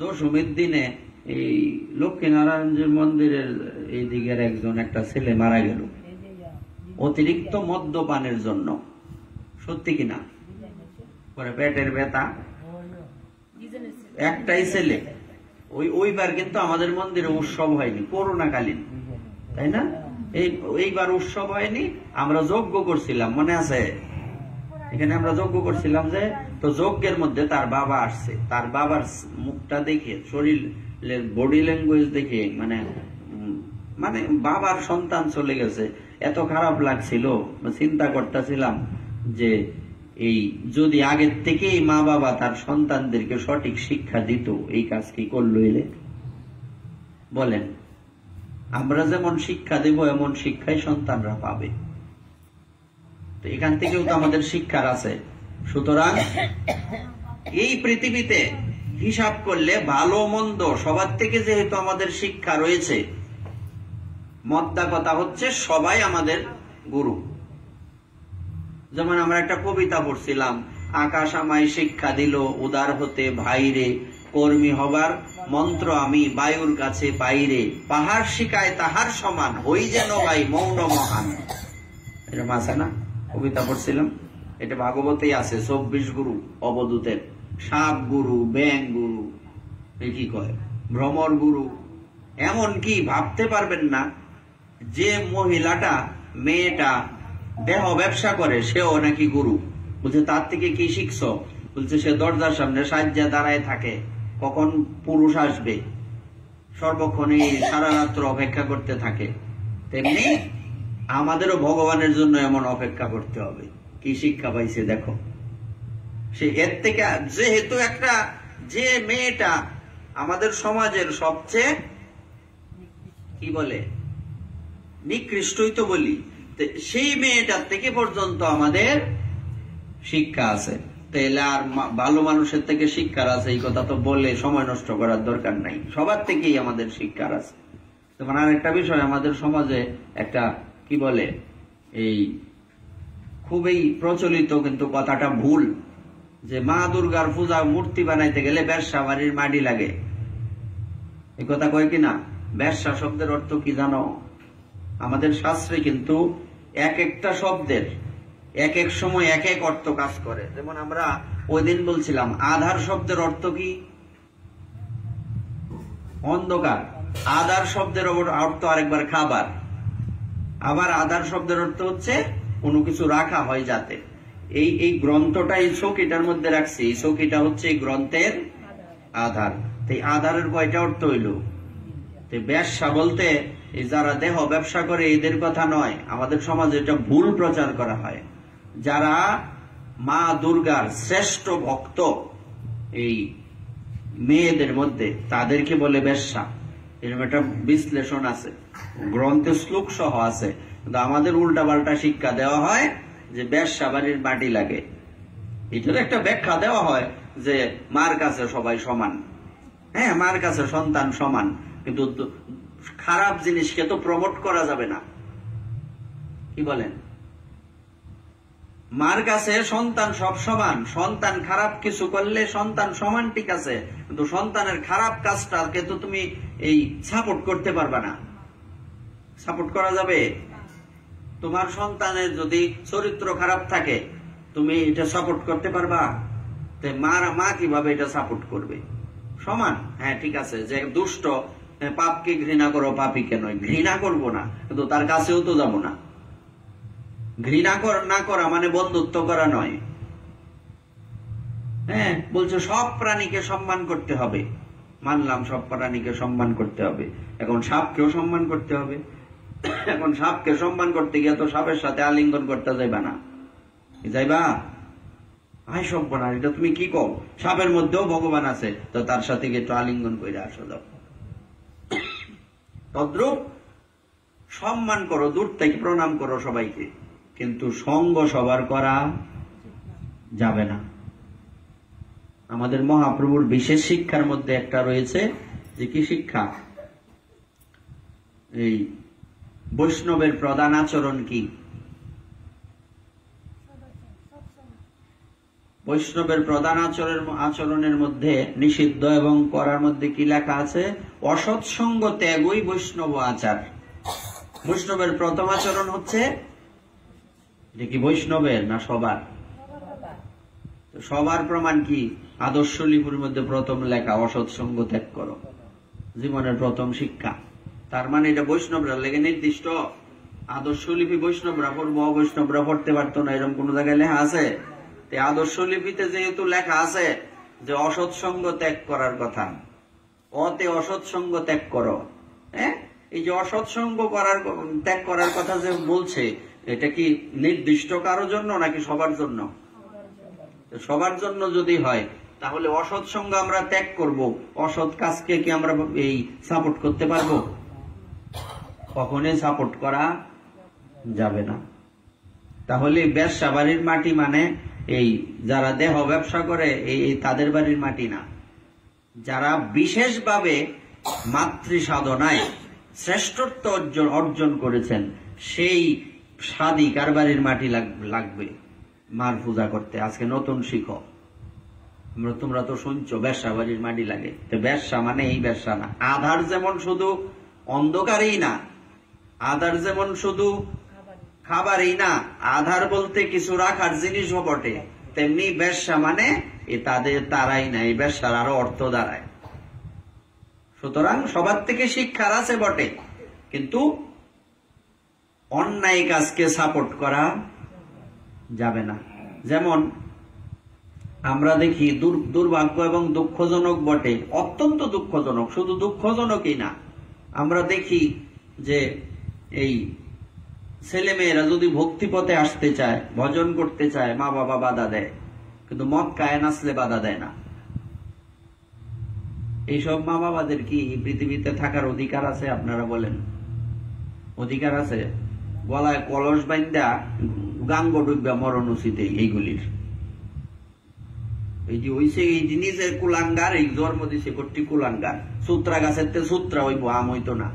দশমীর দিনে এই লক্ষ্মীনারায়ণ মন্দিরের এই দিকের একটা ছেলে মারা গেল অতিরিক্ত মদ্যপানের জন্য। সত্যি কিনা? পরে পেটের ব্যথা, একটাই ছেলে। ওইবার কিন্তু আমাদের মন্দিরে উৎসব হয়নি, করোনাকালীন, তাই না? এইবার উৎসব হয়নি, আমরা যজ্ঞ করছিলাম, মনে আছে? এখানে আমরা যজ্ঞ করছিলাম যে, তো যজ্ঞের মধ্যে তার বাবা আসছে। তার বাবার মুখটা দেখে, শরীরের বডি ল্যাঙ্গুয়েজ দেখে, মানে বাবার সন্তান চলে গেছে, এত খারাপ লাগছিল। চিন্তা করতেছিলাম যে এই যদি আগের থেকেই মা বাবা তার সন্তানদেরকে সঠিক শিক্ষা দিত, এই কাজ কি করলো এলে? বলেন, আমরা যেমন শিক্ষা দেব এমন শিক্ষাই সন্তানরা পাবে। তো এখান থেকেও তো আমাদের শিক্ষার আছে। সুতরাং এই পৃথিবীতে হিসাব করলে ভালো মন্দ সবার থেকে যেহেতু আমাদের শিক্ষা রয়েছে, মদ্দা কথা হচ্ছে সবাই আমাদের গুরু। যেমন আমরা একটা কবিতা পড়ছিলাম, আকাশ আমায় শিক্ষা দিল উদার হতে ভাইরে, কর্মী হবার মন্ত্র আমি বায়ুর কাছে পাইরে, পাহাড় শিখায় তাহার সমান, হই যেন ভাই মৌন মহান। এরকম আছে না? কবিতা পড়ছিলাম, এটা ভাগবতেই আছে। 24 গুরু অবধূতের, সাপ গুরু, ব্যাং গুরু, কি কয়, ভ্রমর গুরু। এমন কি ভাবতে পারবেন না যে মহিলাটা, মেয়েটা দেহ ব্যবসা করে, সেও নাকি গুরু। বলছে তার থেকে কি শিখছ? বলছে সে দরজার সামনে সাজ্জা দাঁড়ায় থাকে, কখন পুরুষ আসবে, সর্বক্ষণে সারা রাত্র অপেক্ষা করতে থাকে। তেমনি আমাদেরও ভগবানের জন্য এমন অপেক্ষা করতে হবে। কি শিক্ষা পাইছে দেখো সে এর থেকে। যেহেতু একটা যে মেয়েটা আমাদের সমাজের সবচেয়ে কি বলে নিকৃষ্টই তো বলি, সেই মেয়েটার থেকে পর্যন্ত আমাদের শিক্ষা আছে। তাহলে আর ভালো মানুষের থেকে শিক্ষার আছে এই কথা তো বলে সময় নষ্ট করার দরকার নাই। সবার থেকেই আমাদের শিক্ষার আছে। যেমন আর একটা বিষয়, আমাদের সমাজে একটা কি বলে এই খুবই প্রচলিত কিন্তু কথাটা ভুল, যে মা দুর্গার পূজা মূর্তি বানাইতে গেলে ব্যবসা বাড়ির মাটি লাগে। এই কথা কয় কিনা? ব্যবসা শব্দের অর্থ কি জানো? আমাদের শাস্ত্রে কিন্তু এক একটা শব্দের এক এক সময় এক এক অর্থ কাজ করে। যেমন আমরা ওই দিন বলছিলাম আধার শব্দের অর্থ কি? অন্ধকার। আধার শব্দের অর্থ আরেকবার খাবার। আবার আধার শব্দের অর্থ হচ্ছে কোনো কিছু রাখা হয় যাতে। এই গ্রন্থটা এই চৌকিটার মধ্যে রাখছি, এই চৌকিটা হচ্ছে এই গ্রন্থের আধার। এই আধারের কয়টা অর্থ হইল? ব্যবসা বলতে যারা দেহ ব্যবসা করে এদের কথা নয়, আমাদের সমাজে এটা ভুল প্রচার করা হয়। যারা মা দুর্গার শ্রেষ্ঠ ভক্ত এই মেয়েদের মধ্যে, তাদেরকে বলে ব্যবসা। এরকম একটা বিশ্লেষণ আছে, গ্রন্থে শ্লোক সহ আছে। কিন্তু আমাদের উল্টা পাল্টা শিক্ষা দেওয়া হয় যে ব্যবসা বাড়ির মাটি লাগে। এটার একটা ব্যাখ্যা দেওয়া হয় যে মার কাছে সবাই সমান, হ্যাঁ মার কাছে সন্তান সমান, কিন্তু খারাপ জিনিসকে তো প্রমোট করা যাবে না। কি বলেন? মার কাছে সন্তান সব সমান, সন্তান খারাপ কিছু করলে সন্তান সমান, ঠিক আছে, কিন্তু সন্তানের খারাপ কাজটাকে তো তুমি এই সাপোর্ট করতে পারবা না। সাপোর্ট করা যাবে? তোমার সন্তানের যদি চরিত্র খারাপ থাকে তুমি এটা সাপোর্ট করতে পারবা? মা কিভাবে এটা সাপোর্ট করবে? সমান, হ্যাঁ ঠিক আছে, যে দুষ্ট পাপকে ঘৃণা করো, পাপীকে নয়। ঘৃণা করব না, কিন্তু তার কাছেও তো যাব না। ঘৃণা না করা মানে বন্ধুত্ব করা নয়। হ্যাঁ বলছো সব প্রাণীকে সম্মান করতে হবে, মানলাম সব প্রাণীকে সম্মান করতে হবে। এখন সাপকেও সম্মান করতে হবে। এখন সাপকে সম্মান করতে গিয়ে তো সাপের সাথে আলিঙ্গন করতে যাইবা না, যাইবা? ভাই সভ্য না, এটা তুমি কি কও? সাপের মধ্যেও ভগবান আছে, তো তার সাথে গিয়ে একটু আলিঙ্গন করে আসো যাও। তদ্রূপ সম্মান করো, দূর থেকে প্রণাম করো সবাইকে, কিন্তু সঙ্গ সবার করা যাবে না। আমাদের মহাপ্রভুর বিশেষ শিক্ষার মধ্যে একটা রয়েছে, যে কি শিক্ষা? এই বৈষ্ণবের প্রধান আচরণ কি? বৈষ্ণবের প্রধান আচরণের মধ্যে নিষিদ্ধ এবং করার মধ্যে কি লেখা আছে? অসৎসঙ্গ ত্যাগই বৈষ্ণব আচার। বৈষ্ণবের প্রথম আচরণ হচ্ছে, এটা কি বৈষ্ণবের না সবার? সবার প্রমাণ কি? আদর্শ লিপির মধ্যে প্রথম লেখা অসৎসঙ্গ ত্যাগ করো, জীবনের প্রথম শিক্ষা। তার মানে এটা বৈষ্ণবরা লেগে নির্দিষ্ট। আদর্শ লিপি বৈষ্ণবরা পড়বো, অবৈষ্ণবরা পড়তে পারতো না, এরকম কোন জায়গায় লেখা আছে? আদর্শ লিপিতে যেহেতু লেখা আছে যে অসৎসঙ্গ ত্যাগ করার কথা, অতে অসৎসঙ্গ ত্যাগ করো, হ্যাঁ, এই যে অসৎসঙ্গ ত্যাগ করার কথা যে বলছে, এটা কি নির্দিষ্ট কারোর জন্য নাকি সবার জন্য? সবার জন্য যদি হয় তাহলে অসৎসঙ্গ আমরা ত্যাগ করব, অসৎ কাজকে কি আমরা এই সাপোর্ট করতে পারবো? কখনোই সাপোর্ট করা যাবে না। তাহলে ব্যবসা বাড়ির মাটি মানে এই যারা দেহ ব্যবসা করে এই তাদের বাড়ির মাটি না। যারা বিশেষভাবে মাতৃ সাধনায় শ্রেষ্ঠত্ব অর্জন করেছেন, সেই সাধী কার বাড়ির মাটি লাগবে মার পূজা করতে? আজকে নতুন শিখো, তোমরা তো শুনছো ব্যবসা বাড়ির মাটি লাগে। তো ব্যবসা মানে এই ব্যবসা না। আধার যেমন শুধু অন্ধকারই না, আধার যেমন শুধু খাবারই না, আধার বলতে কিছু রাখার জিনিসও বটে, তেমনি ব্যবসা মানে তারাই না, এই ব্যবসার আরো অর্থ দাঁড়ায়। সুতরাং সবার থেকে শিক্ষার আছে বটে, কিন্তু অন্যায় কাজকে সাপোর্ট করা যাবে না। যেমন আমরা দেখি দুর্ভাগ্য এবং দুঃখজনক বটে, অত্যন্ত দুঃখজনক, শুধু দুঃখজনকই না, আমরা দেখি যে এই ছেলে মেয়েরা যদি ভক্তিপথে আসতে চায়, ভজন করতে চায়, মা বাবা বাধা দেয়, কিন্তু মক্কায় নাচলে বাধা দেয় না। এইসব মা বাবাদের কি পৃথিবীতে থাকার অধিকার আছে? আপনারা বলেন, অধিকার আছে? গলায় কলস বাইন্দা গাঙ্গ ডুববা মরণ উচিত এইগুলির। এই যে হইছে এই জিনিসের কুলাঙ্গার, এই জন্ম দিছে কটি কুলাঙ্গার। সূত্রা গাছের তে সূত্রা হইব, আম হইতো না।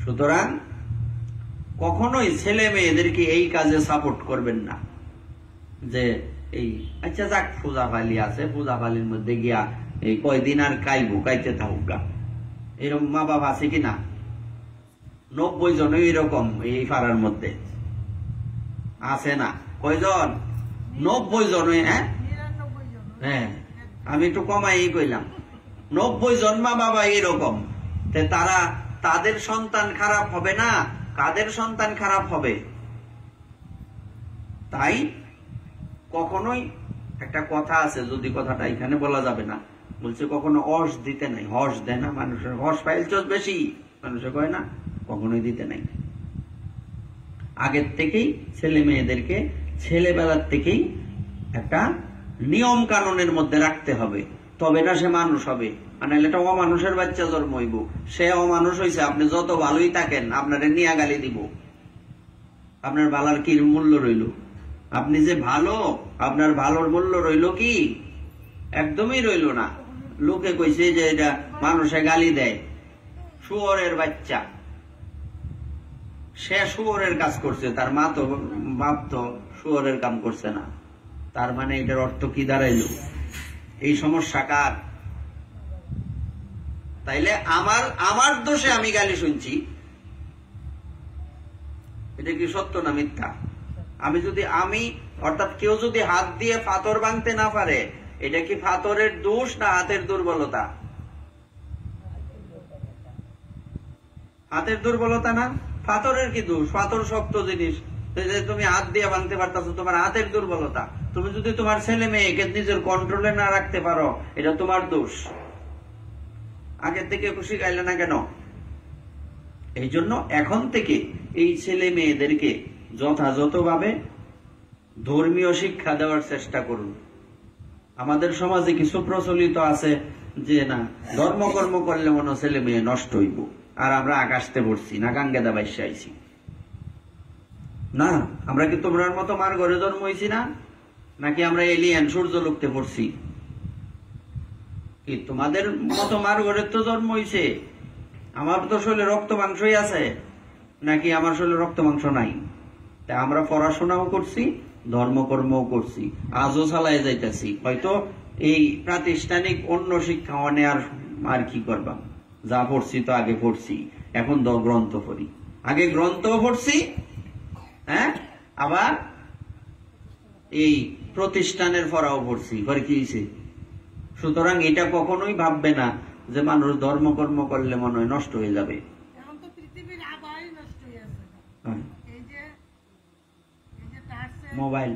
সুতরাং কখনোই ছেলে মেয়েদেরকে এই কাজে সাপোর্ট করবেন না, যে এই আচ্ছা যাক পূজা ফালি আছে, পূজা ফালির মধ্যে গিয়া এই কয়দিন আর কাইতে থাকুক গা, এরকম মা বাবা আছে কিনা? 90 জনই এরকম এই পাড়ার মধ্যে। আছে না? কয়জন? 90 জন। হ্যাঁ হ্যাঁ, আমি একটু কমাই কইলাম। 90 জন মা বাবা এরকম। তারা, তাদের সন্তান খারাপ হবে না? কাদের সন্তান খারাপ হবে? তাই কখনোই একটা কথা আছে, যদি কথাটা এখানে বলা যাবে না, বলছে কখনো অস দিতে নাই। হস দেয় না মানুষের, হস পাইল চোষ বেশি, মানুষে কয় না, কখনোই দিতে নাই। আগের থেকেই ছেলে মেয়েদেরকে ছেলেবেলার থেকেই একটা নিয়ম কানুনের মধ্যে রাখতে হবে, তবে না সে মানুষ হবে। মানে এটা অমানুষের বাচ্চা জন্ম হইব। সে অমানুষ হয়েছে, আপনি যত ভালোই থাকেন আপনারে নিয়া গালি দিব। আপনার ভালোর কি মূল্য রইল? আপনি যে ভালো, আপনার ভালোর মূল্য রইল কি? একদমই রইল না। লোকে কইছে যে এটা মানুষে গালি দেয়, শুয়োরের বাচ্চা। সে শুয়োরের কাজ করছে, তার মা তো বাপ তো শুয়োরের কাম করছে না। তার মানে এটার অর্থ কি দাঁড়াইল? এই সমস্যা কার? তাইলে আমার দোষে আমি গালি শুনছি, এটা কি সত্য না মিথ্যা? আমি যদি অর্থাৎ কেউ যদি হাত দিয়ে পাথর ভাঙতে না পারে, এটা কি পাথরের দোষ না হাতের দুর্বলতা? হাতের দুর্বলতা না? পাথরের কি দোষ? পাথর শক্ত জিনিস, তুমি হাত দিয়ে ভাঙতে পারতেছো, তোমার হাতের দুর্বলতা। তুমি যদি তোমার ছেলে মেয়েকে নিজের কন্ট্রোলে না রাখতে পারো, এটা তোমার দোষ। আগের থেকে খুশি গাইলে না কেন? এই জন্য এখন থেকে এই ছেলে মেয়েদেরকে যথাযথভাবে ধর্মীয় শিক্ষা দেওয়ার চেষ্টা করুন। আমাদের সমাজে কিছু প্রচলিত আছে যে না, ধর্মকর্ম করলে মনে ছেলে মেয়ে নষ্ট হইব, আর আমরা আকাশতে পড়ছি না গাঙ্গেদা বাইসে আইছি না। আমরা কি তোমরার মতো মার ঘরে জন্ম হয়েছি না? নাকি আমরা এলিয়ান সূর্য লোকতে পড়ছি? কি তোমাদের মতো মার ঘরের তো জন্ম হয়েছে? আমার তো শরীরে রক্ত মাংসই আছে, নাকি আমার শরীরে রক্ত মাংস নাই? তাই আমরা পড়াশোনাও করছি, ধর্মকর্মও করছি, আজও চালায় যাইতেছি। হয়তো এই প্রাতিষ্ঠানিক অন্য শিক্ষা অনে আর কি করবা, যা পড়ছি তো আগে পড়ছি, এখন গ্রন্থ পড়ি। আগে গ্রন্থও পড়ছি, হ্যাঁ, আবার এই প্রতিষ্ঠানের পড়াও পড়ছি, পরে কি হয়েছে? সুতরাং এটা কখনোই ভাববে না যে মানুষ ধর্মকর্ম করলে মনে হয় নষ্ট হয়ে যাবে। মোবাইল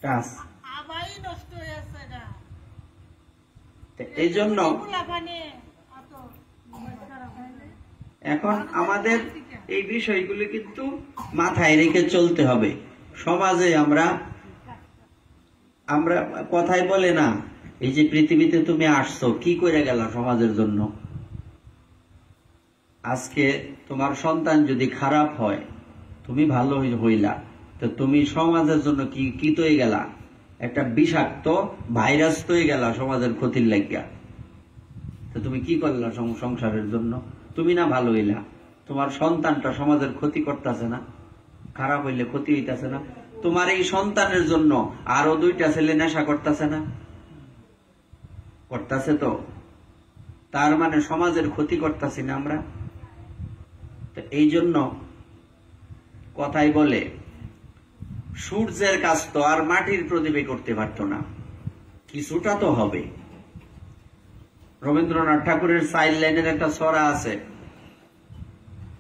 টাচ, এই জন্য এখন আমাদের এই বিষয়গুলি কিন্তু মাথায় রেখে চলতে হবে। সমাজে আমরা কথাই বলে না, এই যে পৃথিবীতে তুমি আসছো কি করে গেলা সমাজের জন্য। আজকে তোমার সন্তান যদি খারাপ হয়, তুমি ভালো হইলা, তো তুমি সমাজের জন্য কি তৈরি গেলা? একটা বিষাক্ত ভাইরাস তৈরি গেলা সমাজের ক্ষতির লাগিয়া। তো তুমি কি করলা সংসারের জন্য? তুমি না ভালো হইলা, তোমার সন্তানটা সমাজের ক্ষতি করতেছে না? খারাপ হইলে ক্ষতি হইতেছে না? তোমার এই সন্তানের জন্য আরো 2টা ছেলে নেশা করতেছে না? করতেছে তো। তার মানে সমাজের ক্ষতি করতেছি না আমরা? তো এই জন্য কথাই বলে, সূর্যের কাজ তো আর মাটির প্রদীপে করতে পারতো না, কিছুটা তো হবে। রবীন্দ্রনাথ ঠাকুরের চাইল্ড লাইনের একটা ছড়া আছে,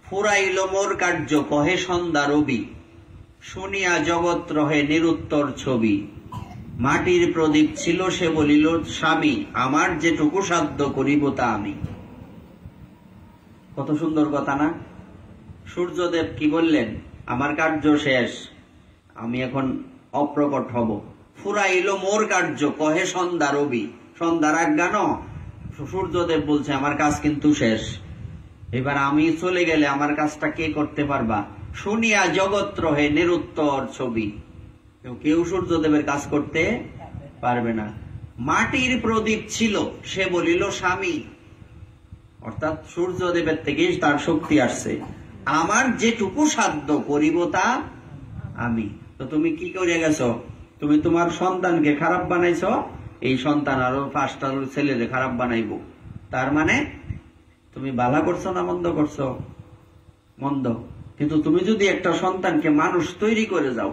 ফুরাইল মোর কার্য কহে সন্ধ্যা রবি, শুনিয়া জগৎ রহে নিরুত্তর ছবি, মাটির প্রদীপ ছিল সে বলিল স্বামী, আমার যেটুকু সাধ্য করিব তা আমি। কত সুন্দর কথা না? সূর্যদেব কি বললেন? আমার কার্য শেষ, আমি এখন অপ্রকট হব। ফুরাইল মোর কার্য কহে সন্ধ্যা রবি, সন্ধ্যার আজ্ঞান। সূর্যদেব বলছে আমার কাজ কিন্তু শেষ, এবার আমি চলে গেলে আমার কাজটা কে করতে পারবা? শুনিয়া জগৎ রহে নিরুত্তর ছবি, কেউ সূর্যদেবের কাজ করতে পারবে না। মাটির প্রদীপ ছিল সে বলিল স্বামী, অর্থাৎ সূর্যদেবের থেকেই তার শক্তি আসছে। আমার যেটুকু সাধ্য করিব তা আমি। তো তুমি কি করে গেছো? তুমি তোমার সন্তানকে খারাপ বানাইছ, এই সন্তান আরো 5টা ছেলেরে খারাপ বানাইব। তার মানে তুমি ভালো করছো না মন্দ করছো? মন্দ। কিন্তু তুমি যদি একটা সন্তানকে মানুষ তৈরি করে যাও,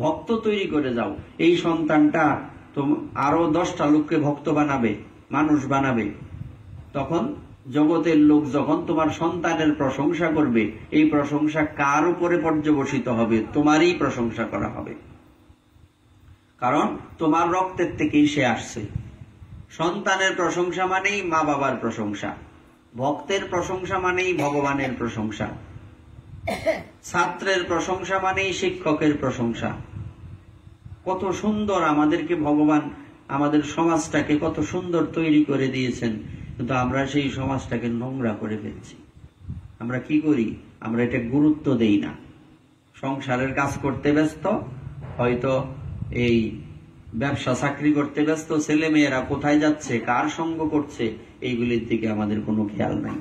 ভক্ত তৈরি করে যাও, এই সন্তানটা আরো 10টা লোককে ভক্ত বানাবে, মানুষ বানাবে। তখন জগতের লোক যখন তোমার সন্তানের প্রশংসা করবে, এই প্রশংসা কার উপরে পর্যবসিত হবে? তোমারই প্রশংসা করা হবে, কারণ তোমার রক্তের থেকেই সে আসছে। সন্তানের প্রশংসা মানেই মা বাবার প্রশংসা, ভক্তের প্রশংসা মানেই ভগবানের প্রশংসা, ছাত্রের প্রশংসা মানেই শিক্ষকের প্রশংসা। কত সুন্দর আমাদেরকে ভগবান আমাদের সমাজটাকে কত সুন্দর তৈরি করে দিয়েছেন, কিন্তু আমরা সেই সমাজটাকে নোংরা করে ফেলছি। আমরা কি করি? আমরা এটা গুরুত্ব দেই না। সংসারের কাজ করতে ব্যস্ত, হয়তো এই ব্যবসা চাকরি করতে ব্যস্ত, ছেলে মেয়েরা কোথায় যাচ্ছে, কার সঙ্গ করছে, এইগুলির দিকে আমাদের কোনো খেয়াল নাই।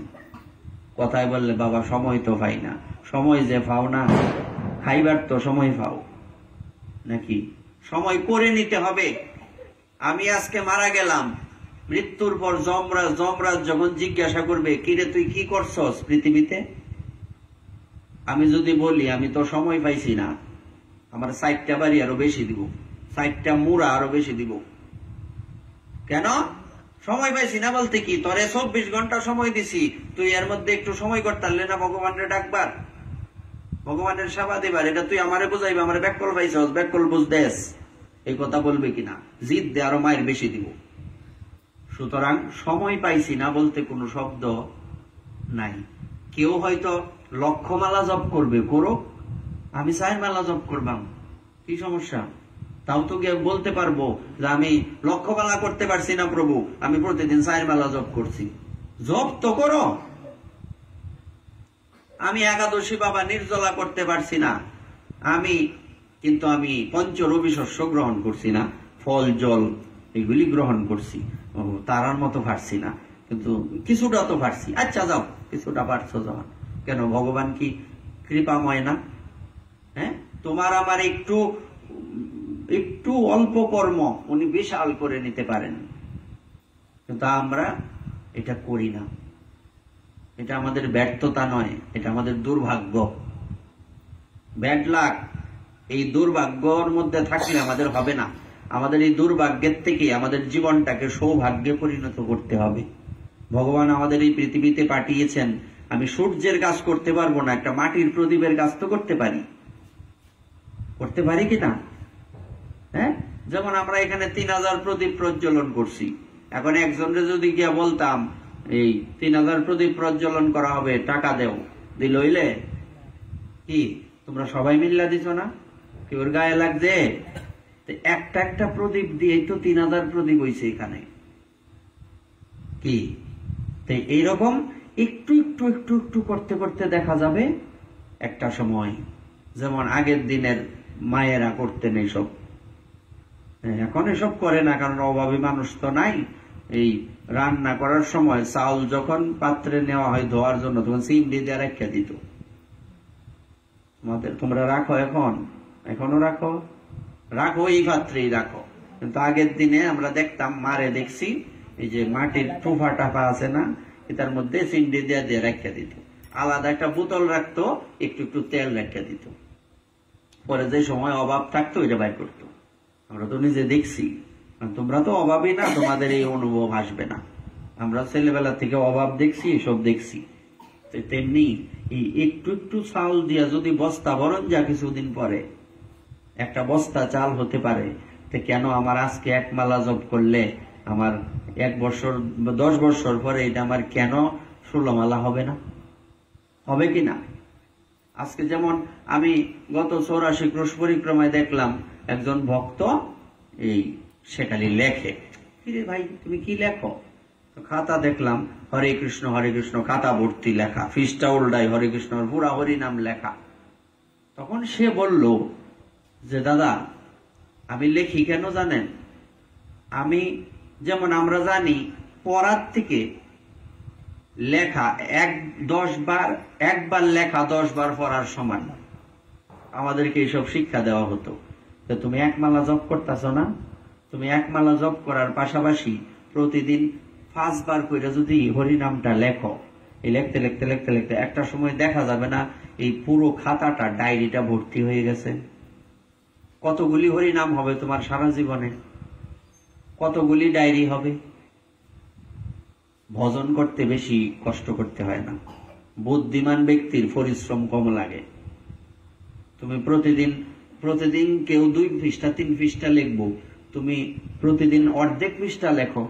কথায় বললে বাবা সময় তো পাই না। সময় যে পাও না, খাইবার তো সময় পাও নাকি? সময় করে নিতে হবে। আমি আজকে মারা গেলাম, মৃত্যুর পর যমরাজ যখন জিজ্ঞাসা করবে, কিরে তুই কি করছস পৃথিবীতে, আমি যদি বলি আমি তো সময় পাইছি না, আমার 60টা বাড়ি আরো বেশি দিব, 60টা মুড়া আরো বেশি দিব। কেন? সময় পাইছি না বলতে কি, তোরে 24 ঘন্টা সময় দিছি, তুই এর মধ্যে একটু সময় করতে পারলে না ভগবানের ডাকবার, ভগবানের সেবা দিবার? এটা তুই আমারে বুঝাইবে, আমার ব্যাককল পাইছস, ব্যাককল বুঝ দেস, এই কথা বলবে কিনা? জিদ দে, আরো মায়ের বেশি দিব। সুতরাং সময় পাইছি না বলতে কোনো শব্দ নাই। কেউ হয়তো লক্ষমালা জপ করবে, করো, আমি 4 মালা জপ করবাম, কি সমস্যা? তাও তো গিয়ে বলতে পারবো যে আমি লক্ষমালা করতে পারছি না প্রভু, আমি প্রতিদিন 4 মালা জপ করছি। জপ তো করো। আমি একাদশী বাবা নির্জলা করতে পারছি না, কিন্তু আমি পঞ্চ রবি শস্য গ্রহণ করছি না, ফল জল এগুলি গ্রহণ করছি, তারার মতো পারছি না, কিন্তু কিছুটা তো পারছি। আচ্ছা যাও, কিছুটা পারছো যখন, কেন ভগবান কি কৃপাময় না? হ্যাঁ, তোমার আমার একটু অল্প কর্ম উনি বিশাল করে নিতে পারেন, কিন্তু আমরা এটা করি না। এটা আমাদের ব্যর্থতা নয়, এটা আমাদের দুর্ভাগ্য, ব্যাড লাক। এই দুর্ভাগ্যর মধ্যে থাকলে আমাদের হবে না। আমাদের এই দুর্ভাগ্যের থেকে আমাদের জীবনটাকে সৌভাগ্যে পরিণত করতে হবে। ভগবান আমাদের এই পৃথিবীতে পাঠিয়েছেন। আমি সূর্যের কাজ করতে পারবো না, একটা মাটির প্রদীপের কাজ তো করতে পারি, করতে পারি কিনা? হ্যাঁ, যেমন আমরা এখানে 3000 প্রদীপ প্রজ্বলন করছি। এখন একজনকে যদি গিয়া বলতাম এই 3000 প্রদীপ প্রজ্বলন করা হবে, টাকা দেও, দিল হইলে কি তোমরা সবাই মিল্লা দিছ না? কি ওর গায়ে লাগছে? একটা একটা প্রদীপ দিয়ে তো 3000 প্রদীপ হইছে এখানে। কি এইরকম একটু একটু একটু একটু করতে করতে দেখা যাবে একটা সময়, যেমন আগের দিনের মায়েরা করতেন এইসব, এখন এসব করে না, কারণ অভাবী মানুষ তো নাই। এই রান্না করার সময় চাউল যখন পাত্রে নেওয়া হয় ধোয়ার জন্য, তখন চিমড়ি দিয়ে রেখে দিত। তোমরা রাখো, এখনো রাখো, এই পাত্রেই রাখো। কিন্তু আগের দিনে আমরা দেখতাম, মারে দেখছি, এই যে মাটির টোফা টাফা আছে না, এটার মধ্যে চিমড়ি দিয়ে রেখে দিত। আলাদা একটা বোতল রাখতো, একটু একটু তেল রেখে দিত, পরে যে সময় অভাব থাকতো এটা বাইর করতো। আমরা তো নিজে দেখছি, তোমরা তো অভাবই না, তোমাদের এই অনুভব আসবে না। আমরা ছেলেবেলা থেকে অভাব দেখছি, এসব দেখছি। তেমনি এই একটু একটু চাউল দিয়া যদি বস্তা ভরণ যা কিছুদিন পরে একটা বস্তা চাল হতে পারে, তো কেন আমার আজকে 1 মালা জপ করলে আমার 1 বছর 10 বছর পরে এটা আমার কেন 16 মালা হবে না? হবে কিনা? আজকে যেমন আমি গত 84 ক্রোশ পরিক্রমায় দেখলাম একজন ভক্ত সে খালি লেখে। কিরে ভাই তুমি কি লেখো? খাতা দেখলাম হরে কৃষ্ণ খাতা ভর্তি লেখা, ফিসটা উল্টাই হরে কৃষ্ণ পুরা হরি নাম লেখা। তখন সে বলল যে দাদা আমি লেখি কেন জানেন? আমি যেমন আমরা জানি পড়ার থেকে লেখা 1 বার লেখা 10 বার পড়ার সমান। আমাদেরকে এইসব শিক্ষা দেওয়া হতো। তো তুমি 1 মালা জপ করতেছ না, তুমি 1 মালা জপ করার পাশাপাশি প্রতিদিন 5 বার করে যদি হরি নামটা লেখো, এই লিখতে লিখতে লিখতে লিখতে একটা সময় দেখা যাবে না এই পুরো খাতাটা, ডায়েরিটা ভর্তি হয়ে গেছে। কতগুলি হরিনাম হবে তোমার সারা জীবনে? কতগুলি ডায়েরি হবে? ভজন করতে বেশি কষ্ট করতে হয় না, বুদ্ধিমান ব্যক্তির পরিশ্রম কম লাগে। তুমি প্রতিদিন কেউ 2 পৃষ্ঠা 3 পৃষ্ঠা লিখবো, তুমি প্রতিদিন অর্ধেক পৃষ্ঠা লেখো।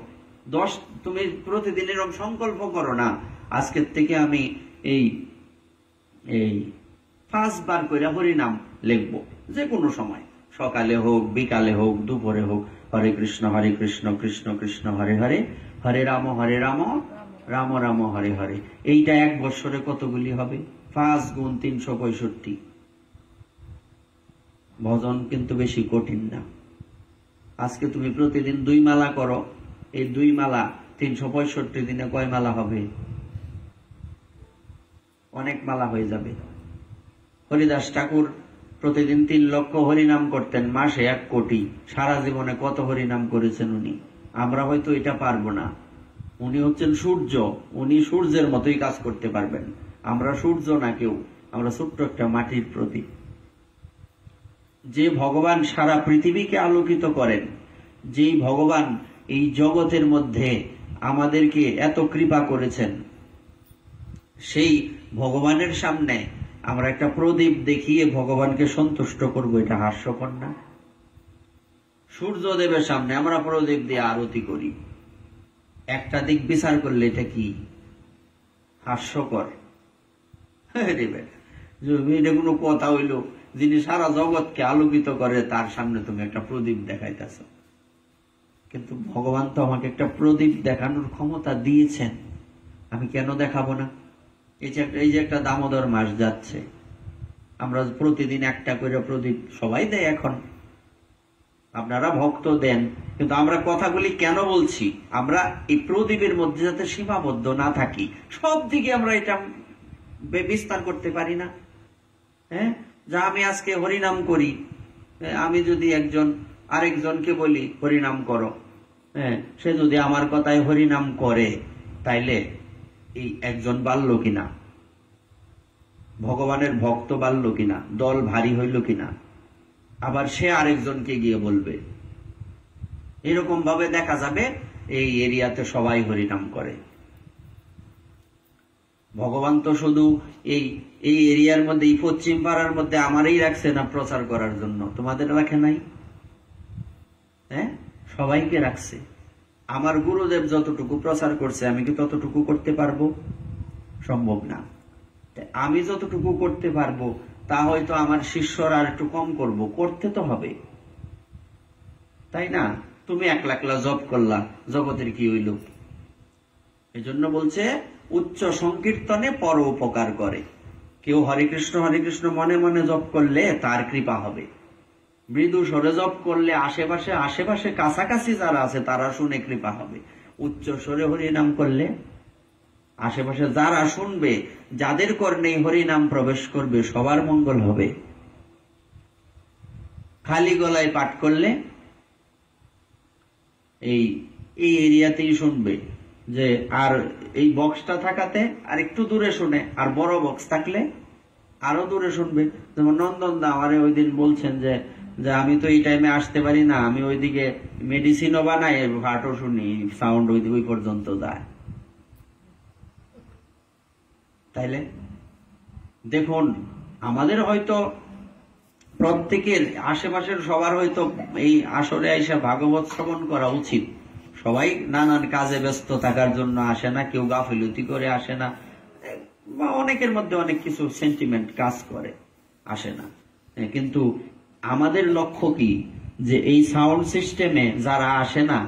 তুমি প্রতিদিন এরকম সংকল্প করো না, আজকের থেকে আমি এই 5 বার করে হরিনাম লিখবো, যে কোনো সময়, সকালে হোক, বিকালে হোক, দুপুরে হোক। হরে কৃষ্ণ কৃষ্ণ কৃষ্ণ হরে হরে, হরে রাম রাম রাম হরে হরে। এইটা 1 বছরে কতগুলি হবে? 5 গুণ 365। ভজন কিন্তু বেশি কঠিন না। আজকে তুমি প্রতিদিন 2 মালা করো, এই 2 মালা 365 দিনে কয় মালা হবে? অনেক মালা হয়ে যাবে। হরিদাস ঠাকুর প্রতিদিন 3 লক্ষ হরিনাম করতেন, মাসে 1 কোটি। সারা জীবনে কত হরিনাম করেছেন উনি? আমরা হয়তো এটা পারবো না। উনি হচ্ছেন সূর্য, উনি সূর্যের মতোই কাজ করতে পারবেন। আমরা সূর্য না কেউ, আমরা ছোট্ট একটা মাটির প্রতীক। যে ভগবান সারা পৃথিবীকে আলোকিত করেন, যেই ভগবান এই জগতের মধ্যে আমাদেরকে এত কৃপা করেছেন, সেই ভগবানের সামনে আমরা একটা প্রদীপ দেখিয়ে ভগবানকে সন্তুষ্ট করব, এটা হাস্যকর না? সূর্যদেবের সামনে আমরা প্রদীপ দিয়ে আরতি করি, একটা দিক বিচার করলে এটা কি হাস্যকর? এটা কোনো কথা হইল? যিনি সারা জগৎকে আলোকিত করে তার সামনে তুমি একটা প্রদীপ দেখাইতেছ। কিন্তু ভগবান তো আমাকে একটা প্রদীপ দেখানোর ক্ষমতা দিয়েছেন, আমি কেন দেখাবো না? এই যে একটা দামোদর মাস যাচ্ছে, আমরা প্রতিদিন একটা করে প্রদীপ সবাই দেয়। এখন আপনারা ভক্ত দেন, কিন্তু আমরা কথাগুলি কেন বলছি? আমরা এই প্রদীপের মধ্যে যাতে সীমাবদ্ধ না থাকি, সব দিকে আমরা এটা বিস্তার করতে পারি না। হ্যাঁ, যা আমি আজকে হরিনাম করি, আমি যদি আরেকজনকে বলি হরিনাম করো, হ্যাঁ, সে যদি আমার কথায় হরিনাম করে, তাইলে এই একজন বাড়ল কিনা? ভগবানের ভক্ত বাড়ল কিনা? দল ভারী হইল কিনা? আবার সে আরেকজনকে গিয়ে বলবে। এরকম ভাবে দেখা যাবে এই এরিয়াতে সবাই হরিনাম করে। ভগবান তো শুধু এই এরিয়ার মধ্যে, এই পশ্চিম পাড়ার মধ্যে আমারই রাখছে না প্রচার করার জন্য? তোমাদের রাখে নাই? হ্যাঁ, সবাইকে রাখছে। আমার গুরুদেব যতটুকু প্রচার করছে, আমি কি ততটুকু করতে পারবো? সম্ভব না। আমি যতটুকু করতে পারবো তা হয়তো আমার শিষ্যরা আর একটু কম করব, করতে তো হবে, তাই না? তুমি একলা একলা জপ করলা, জগতের কি হইল? এই জন্য বলছে উচ্চ সংকীর্তনে পর উপকার করে। কেউ হরে কৃষ্ণ মনে মনে জপ করলে তার কৃপা হবে। মৃদু স্বরে জপ করলে আশেপাশে কাছাকাছি যারা আছে তারা শুনে কৃপা হবে। উচ্চ স্বরে হরিনাম করলে আশেপাশে যারা শুনবে, যাদের কর্ণে হরিনাম প্রবেশ করবে, সবার মঙ্গল হবে। খালি গলায় পাঠ করলে এই এরিয়াতেই শুনবে, যে আর এই বক্সটা থাকাতে আর একটু দূরে শুনে, আর বড় বক্স থাকলে আরো দূরে শুনবে। যেমন নন্দন দা আমারে ওই দিন বলছেন যে আমি তো এই টাইমে আসতে পারি না, আমি ওইদিকে মেডিসিনও বানাই, হাটও শুনি, সাউন্ড ওই পর্যন্ত যায়। তাইলে দেখুন, আমাদের হয়তো প্রত্যেকের আশেপাশের সবার হয়তো এই আসরে আইসা ভাগবত শ্রবণ করা উচিত। সবাই নানান কাজে ব্যস্ত থাকার জন্য আসে না, কেউ গাফিলতি করে আসে না, বা অনেকের মধ্যে অনেক কিছু সেন্টিমেন্ট কাজ করে, আসে না। কিন্তু আমাদের লক্ষ্য কি? যে এই সাউন্ড সিস্টেমে যারা আসে না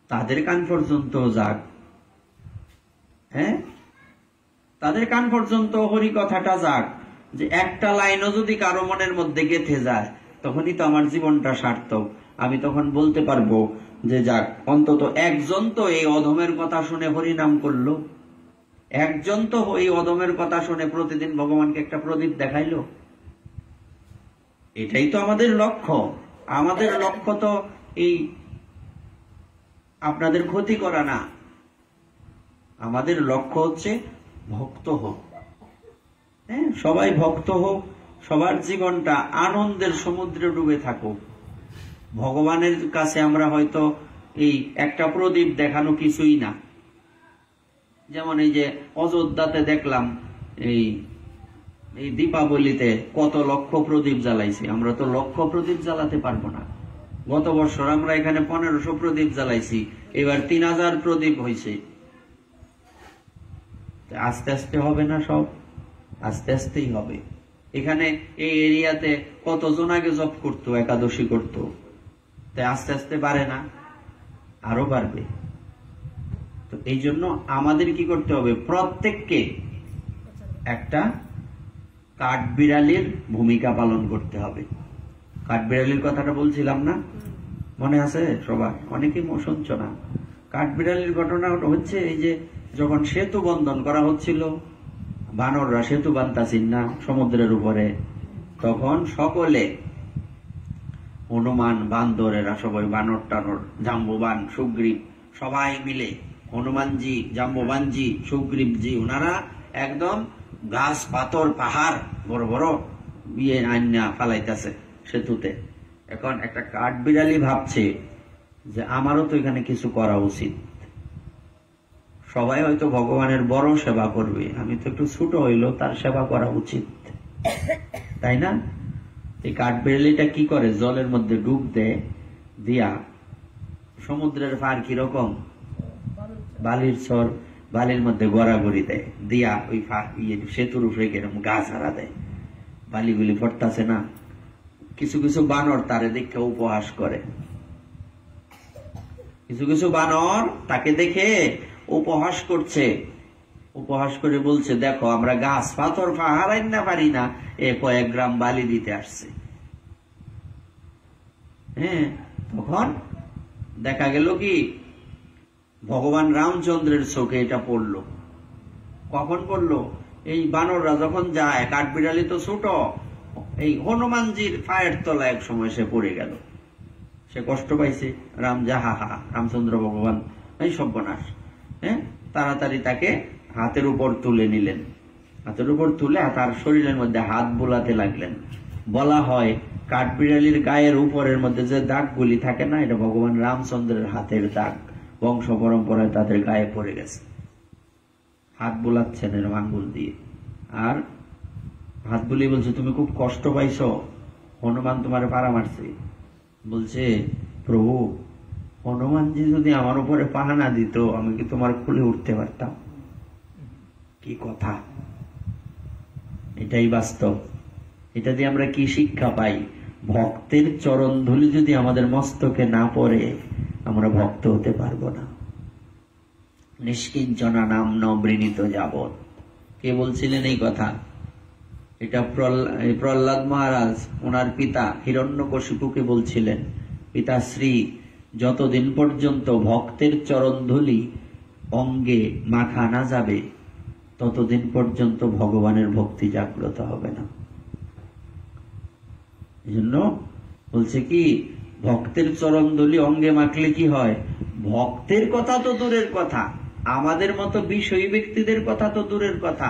তাদের কান পর্যন্ত যাক। হ্যাঁ, তাদের কান পর্যন্ত হরি কথাটা যাক, যে একটা লাইনও যদি কারো মনের মধ্যে গেঁথে যায়, তখনই তো আমার জীবনটা সার্থক। আমি তখন বলতে পারবো যে যাক, অন্তত একজন তো এই অধমের কথা শুনে হরিনাম করলো, একজন তো এই অধমের কথা শুনে প্রতিদিন ভগবানকে একটা প্রদীপ দেখাইলো। এটাই তো আমাদের লক্ষ্য। আমাদের লক্ষ্য তো এই আপনাদের ক্ষতি করা না, আমাদের লক্ষ্য হচ্ছে ভক্ত হোক, হ্যাঁ, সবাই ভক্ত হোক, সবার জীবনটা আনন্দের সমুদ্রে ডুবে থাকুক। ভগবানের কাছে আমরা হয়তো এই একটা প্রদীপ দেখানো কিছুই না। যেমন এই যে অযোধ্যাতে দেখলাম এই দীপাবলিতে কত লক্ষ প্রদীপ জ্বালাইছি, আমরা তো লক্ষ প্রদীপ জ্বালাতে পারবো না। গত বছর আমরা এখানে 1500 প্রদীপ জ্বালাইছি, এবার 3000 প্রদীপ হয়েছে। আস্তে আস্তে হবে না, সব আস্তে আস্তেই হবে। এখানে এই এরিয়াতে কতজন আগে জপ করতো, একাদশী করতো, তাই আস্তে আস্তে বাড়ে না, আরো বাড়বে। তো এই জন্য আমাদের কি করতে হবে, প্রত্যেককে একটা কাঠবিড়ালির ভূমিকা পালন করতে হবে। কাঠবিড়ালির কথাটা বলছিলাম না, মনে আছে সবার? অনেকেই শুনছ না। কাঠবিড়ালির ঘটনা হচ্ছে এই যে যখন সেতু বন্ধন করা হচ্ছিল, বানররা সেতু বানতাছিল না সমুদ্রের উপরে, তখন সকলে হনুমান, বান্দরেরা, সবাই বানর টানর, জাম্বুবান, সুগ্রীব, সবাই মিলে হনুমানজি, জাম্বুবানজি, সুগ্রীবজি, ওনারা একদম গাছ পাথর পাহাড় বড় বড় বিয়ে আইনা ফালাইতেছে সেতুতে। এখন একটা কাঠবিড়ালি ভাবছে যে আমারও তো এখানে কিছু করা উচিত, সবাই হয়তো ভগবানের বড় সেবা করবে, আমি তো একটু ছোট হইলেও তার সেবা করা উচিত, তাই না? এই কাঠবিড়ালিটা কি করে, জলের মধ্যে ডুব দেয়, দিয়া সমুদ্রের পার কিরকম বালির চর, বালির মধ্যে গড়াগড়ি দেয়, দিয়া ওই সেতুর উপরে কিরকম গাছ হারা দেয়, বালিগুলি পড়তাছে না। কিছু কিছু বানর তারে দেখে উপহাস করে, কিছু কিছু বানর তাকে দেখে উপহাস করছে, উপহাস করে বলছে, দেখো আমরা গাছ পাথর পাহাড় না পারি না, এ কয়েক গ্রাম বালি দিতে আসছে। হ্যাঁ, তখন দেখা গেল কি ভগবান রামচন্দ্রের চোখে এটা পড়লো। কখন পড়লো? এই বানররা যখন যায়, কাঠবিড়ালি তো ছোট, এই হনুমানজির পায়ের তলা এক সময় সে পড়ে গেল, সে কষ্ট পাইছে। রাম যাহা রামচন্দ্র ভগবান এই সর্বনাশ। হ্যাঁ, তাড়াতাড়ি তাকে হাতের উপর তুলে নিলেন, হাতের উপর তুলে তার শরীরের মধ্যে হাত বোলাতে লাগলেন। বলা হয় কাঠবিড়ালির গায়ের উপরের মধ্যে যে দাগগুলি থাকে না, এটা ভগবান রামচন্দ্রের হাতের দাগ, বংশ পরম্পরায় তাদের গায়ে পড়ে গেছে। হাত বোলাচ্ছেন এরকম আঙ্গুল দিয়ে, আর হাত বুলিয়ে বলছে, তুমি খুব কষ্ট পাইছো, হনুমান তোমার পাড়া মারছে। বলছে, প্রভু হনুমানজি যদি আমার উপরে পাহা না দিত, আমি কি তোমার খুলে উঠতে পারতাম? কি কথা! এটাই বাস্তব। এটা দিয়ে আমরা কি শিক্ষা পাই? ভক্তের চরণ ধুলি যদি আমাদের মস্তকে না পড়ে, আমরা ভক্ত হতে পারবো না। নিষ্কিঞ্চনা নাম বৃণীত যাবৎ। কে বলছিলেন এই কথা? এটা প্রহ্লাদ মহারাজ ওনার পিতা হিরণ্যকশিপুকে বলছিলেন, পিতাশ্রী যতদিন পর্যন্ত ভক্তের চরণ ধুলি অঙ্গে মাখা না যাবে, ততদিন পর্যন্ত ভগবানের ভক্তি জাগ্রত হবে না। এই জন্য বলছে কি, ভক্তের চরণ ধুলি অঙ্গে মাখলে কি হয়? ভক্তের কথা তো দূরের কথা, আমাদের মতো বিষয়ী ব্যক্তিদের কথা তো দূরের কথা,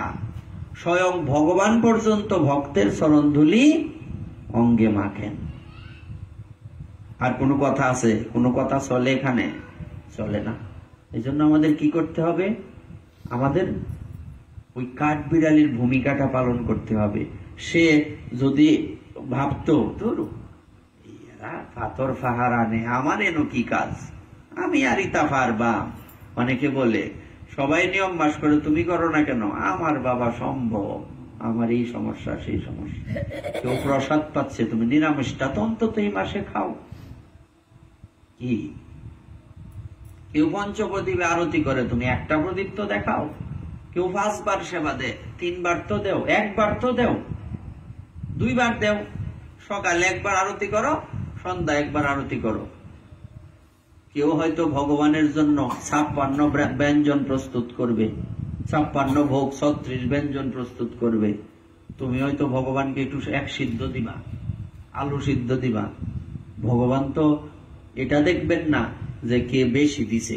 স্বয়ং ভগবান পর্যন্ত ভক্তের চরণ ধুলি অঙ্গে মাখেন। আর কোনো কথা আছে? কোনো কথা চলে এখানে? চলে না। এই জন্য আমাদের কি করতে হবে? আমাদের ওই কাঠবিড়ালির ভূমিকাটা পালন করতে হবে। সে যদি ভাবতো, তোর এরা পাথর পাহাড় আনে, আমার এনো কি কাজ, আমি আর ইতা পারবাম। অনেকে বলে, সবাই নিয়ম মাস করে, তুমি করো না কেন? আমার বাবা সম্ভব, আমার এই সমস্যা সেই সমস্যা। কেউ প্রসাদ পাচ্ছে, তুমি নিরামিষটা তো অন্তত এই মাসে খাও। কি কেউ পঞ্চপ্রদীপে আরতি করে, তুমি একটা প্রদীপ তো দেখাও। কেউ 5 বার সেবা দে, 3 বার তো দেও, 1 বার তো দেও, 2 বার দেও। সকালে 1 বার আরতি করো, সন্ধ্যা 1 বার আরতি করো। কেউ হয়তো ভগবানের জন্য 56 ব্যঞ্জন প্রস্তুত করবে, 56 ভোগ 36 ব্যঞ্জন প্রস্তুত করবে। তুমি হয়তো ভগবানকে একটু 1 সিদ্ধ দিবা, আলু সিদ্ধ দিবা। ভগবান তো এটা দেখবেন না যে কে বেশি দিছে।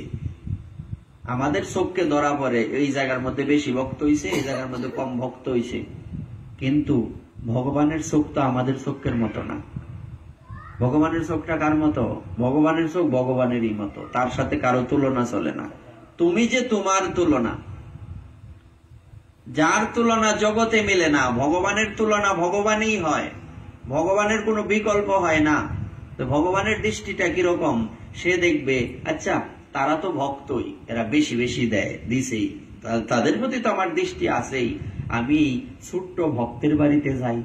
আমাদের চোখকে ধরা পড়ে, এই জায়গার মধ্যে বেশি ভক্ত হইছে, এই জায়গার মধ্যে কম ভক্ত হইছে। কিন্তু ভগবানের চোখ তো আমাদের চোখের মতো না। ভগবানের চোখটা কার মতো? ভগবানের চোখ ভগবানেরই মতো, তার সাথে কারো তুলনা চলে না। তুমি যে তোমার তুলনা, যার তুলনা জগতে মিলে না, ভগবানের তুলনা ভগবানই হয়, ভগবানের কোনো বিকল্প হয় না। তো ভগবানের দৃষ্টিটা কিরকম? সে দেখবে আচ্ছা তারা তো ভক্তই, এরা বেশি বেশি দেয়, দিছেই, তাদের প্রতি তো আমার দৃষ্টি আছেই। আমি ছোট্ট ভক্তের বাড়িতে যাই,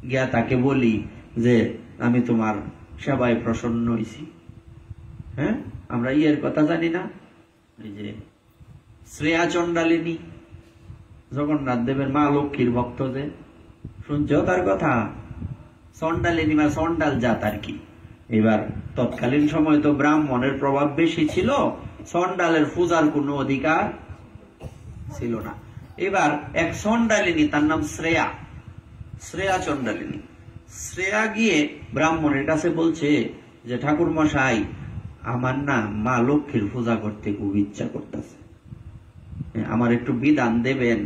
গিয়া তাকে বলি যে আমি তোমার সেবায় প্রসন্ন হয়েছি। হ্যাঁ, আমরা ইয়ের কথা জানি না, এই যে শ্রেয়া চণ্ডালিনী, জগন্নাথ দেবের মা লক্ষ্মীর ভক্ত, যে শুনছো তার কথা? চণ্ডালিনী বা চণ্ডাল জাত আর কি। এবার তৎকালীন সময় তো ব্রাহ্মণের প্রভাব বেশি ছিল, চণ্ডালের পূজার কোনো অধিকার ছিল না। এবার এক চণ্ডালিনী, তার নাম শ্রেয়া, শ্রেয়া চণ্ডালিনী, শ্রেয়া গিয়ে ব্রাহ্মণের কাছে বলছে যে ঠাকুর মশাই, আমার না মা লক্ষ্মীর পূজা করতে খুব ইচ্ছা করতেছে, আমার একটু বিধান দেবেন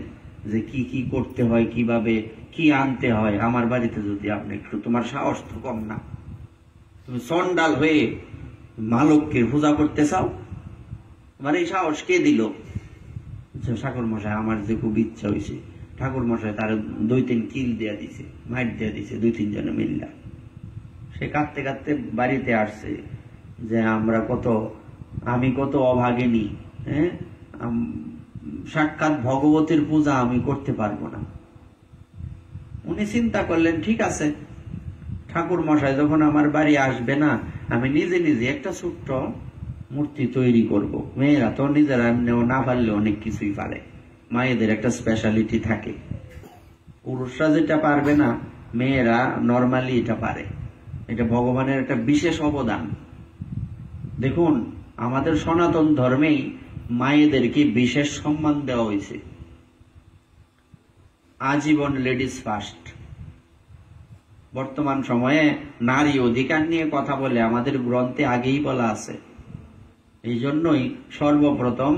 যে কি কি করতে হয়, কিভাবে কি আনতে হয় আমার বাড়িতে, যদি আপনি একটু, তোমার সাহস তো কম না, তুমি চণ্ডাল হয়ে মা লক্ষ্মীর পূজা করতে চাও, তোমার এই সাহস কে দিল? ঠাকুর মশাই আমার যে খুব ইচ্ছা হয়েছে। ঠাকুর মশাই তার 2-3 কিল দিয়া দিছে, মাইট দিয়া দিছে, 2-3 জনে মিল্লা। সে কাঁদতে কাঁদতে বাড়িতে আসছে যে আমি কত অভাগিনী, হ্যাঁ, সাক্ষাৎ ভগবতীর পূজা আমি করতে পারবো না। উনি চিন্তা করলেন ঠিক আছে, ঠাকুর মশাই যখন আমার বাড়ি আসবে না, আমি নিজে নিজে একটা ছোট্ট মূর্তি তৈরি করব। মেয়েরা তো নিজেরা এমনিও না পারলে অনেক কিছুই পারে, মায়েদের একটা স্পেশালিটি থাকে, পুরুষরা যেটা পারবে না মেয়েরা নর্মালি এটা পারে, এটা ভগবানের একটা বিশেষ অবদান। দেখুন আমাদের সনাতন ধর্মেই মায়েদেরকে বিশেষ সম্মান দেওয়া হয়েছে, আজীবন লেডিস ফার্স্ট। বর্তমান সময়ে নারী অধিকার নিয়ে কথা বলে আমাদের গ্রন্থে আগেই বলা আছে। এই জন্যই সর্বপ্রথম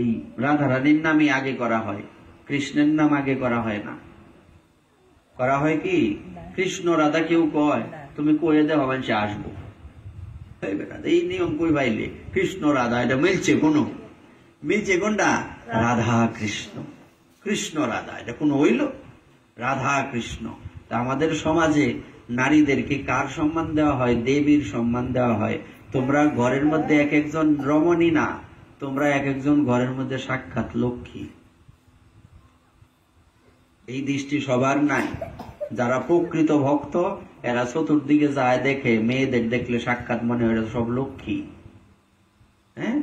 এই রাধারানীর নামই আগে করা হয়, কৃষ্ণের নাম আগে করা হয় না। করা হয় কি, কৃষ্ণ রাধা কেউ কয়, তুমি কয়ে দেওয়া মানুষে আসবো, এই নিয়ম কই পাইলে? কৃষ্ণ রাধা এটা মিলছে কোনটা? রাধা কৃষ্ণ, কৃষ্ণ রাধা, এটা কোন হইল? রাধা কৃষ্ণ। তা আমাদের সমাজে নারীদেরকে কার সম্মান দেওয়া হয়? দেবীর সম্মান দেওয়া হয়। তোমরা ঘরের মধ্যে এক একজন রমণী না, তোমরা এক একজন ঘরের মধ্যে সাক্ষাৎ লক্ষ্মী। এই দৃষ্টি সবার নাই। যারা প্রকৃত ভক্ত এরা চতুর্দিকে যায়, দেখে মেয়েদের দেখলে সাক্ষাৎ মনে হয় সব লক্ষ্মী। হ্যাঁ,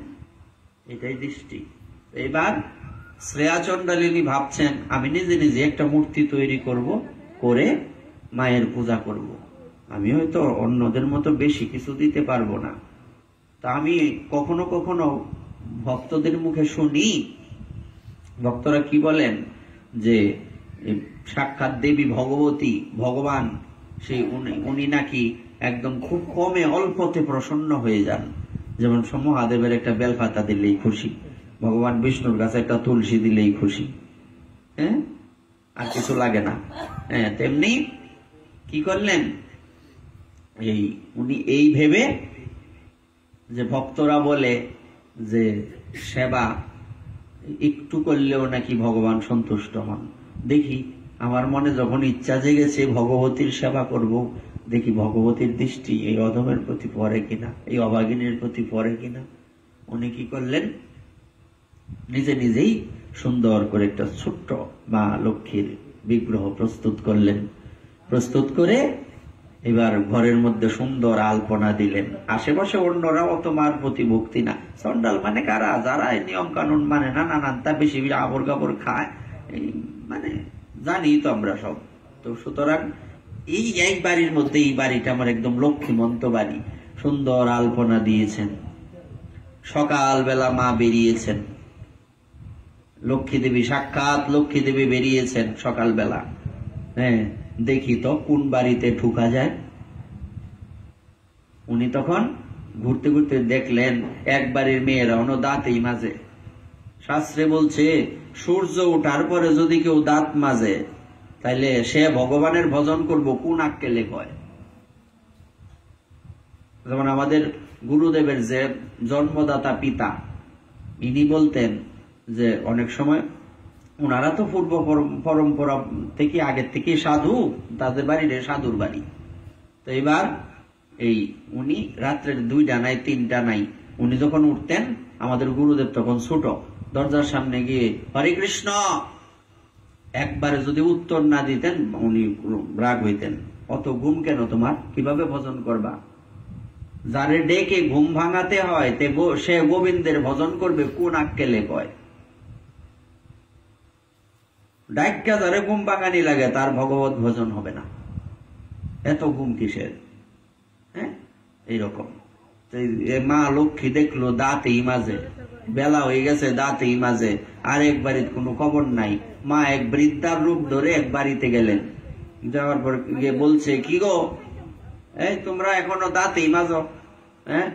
এটাই দৃষ্টি। এবার শ্রেয়া চণ্ডালিনী ভাবছেন আমি নিজে নিজে একটা মূর্তি তৈরি করব, করে মায়ের পূজা করব। আমি হয়তো অন্যদের মতো বেশি কিছু দিতে পারবো না, তা আমি কখনো কখনো ভক্তদের মুখে শুনি, ভক্তরা কি বলেন যে সাক্ষাৎ দেবী ভগবতী, ভগবান সেই উনি নাকি একদম খুব কমে অল্পতে প্রসন্ন হয়ে যান। যেমন মহাদেবের একটা বেলপাতা দিলেই খুশি, ভগবান বিষ্ণুর কাছে একটা তুলসী দিলেই খুশি, হ্যাঁ, আর কিছু লাগে না। হ্যাঁ, তেমনি কি করলেন, উনি এই ভেবে যে ভক্তরা বলে যে সেবা একটু করলেও নাকি ভগবান সন্তুষ্ট হন, দেখি আমার মনে যখন ইচ্ছা জেগেছে ভগবতীর সেবা করব, দেখি ভগবতীর দৃষ্টি এই অধমের প্রতি পড়ে কিনা, এই অভাগিনীর প্রতি পড়ে কিনা। উনি কি করলেন, নিজে নিজেই সুন্দর করে একটা ছোট্ট মা লক্ষ্মীর বিগ্রহ প্রস্তুত করলেন। প্রস্তুত করে এবার ঘরের মধ্যে সুন্দর আলপনা দিলেন। আশেপাশে অন্যরা অত মার প্রতি ভক্তি না। চণ্ডাল মানে কারা? যারা নিয়ম কানুন মানে না, নানান তা বেশি বেশি আবর কাপড় খায়, মানে জানি তো আমরা সব। তো সুতরাং এই এক বাড়ির মধ্যে, এই বাড়িটা আমার একদম লক্ষ্মীমন্ত বাড়ি, সুন্দর আলপনা দিয়েছেন। সকালবেলা মা বেরিয়েছেন, লক্ষ্মী দেবী, সাক্ষাৎ লক্ষ্মী দেবী বেরিয়েছেন সকালবেলা। হ্যাঁ, দেখি তো কোন বাড়িতে ঢুকা যায়। উনি তখন ঘুরতে ঘুরতে দেখলেন এক বাড়ির মেয়েরা অন্য দাঁতেই মাঝে শাস্ত্রে বলছে সূর্য ওঠার পরে যদি কেউ দাঁত মাজে তাইলে সে ভগবানের ভজন করব কোন আক্কেলে কয়। যেমন আমাদের গুরুদেবের যে জন্মদাতা পিতা, ইনি বলতেন যে অনেক সময় ওনারা তো পূর্ব পরম্পরা থেকে আগের থেকে সাধু, তাদের বাড়ি সাধুর বাড়ি। তো এবার এই উনি রাত্রের 2টা নাই 3টা নাই, উনি যখন উঠতেন আমাদের গুরুদেব তখন ছোট, দরজার সামনে গিয়ে হরে কৃষ্ণ একবারে যদি উত্তর না দিতেন উনি রাগ হইতেন। অত ঘুম কেন তোমার, কিভাবে ভজন করবা? যারে ডেকে ঘুম ভাঙাতে হয় সে গোবিন্দের ভজন করবে কোন আক্কেলে কয়? ডাক্কা যারে ঘুম ভাঙানি লাগে তার ভগবত ভজন হবে না। এত ঘুম কিসের? হ্যাঁ, এইরকম মা লক্ষ্মী দেখলো দাঁতেই মাঝে, বেলা হয়ে গেছে দাঁতেই মাঝে, আর এক বাড়ির কোনো খবর নাই। মা এক বৃদ্ধার রূপ ধরে এক বাড়িতে গেলেন, যাওয়ার পর গিয়ে বলছে কি গো, এই তোমরা এখনো দাঁতেই মাজো? হ্যাঁ,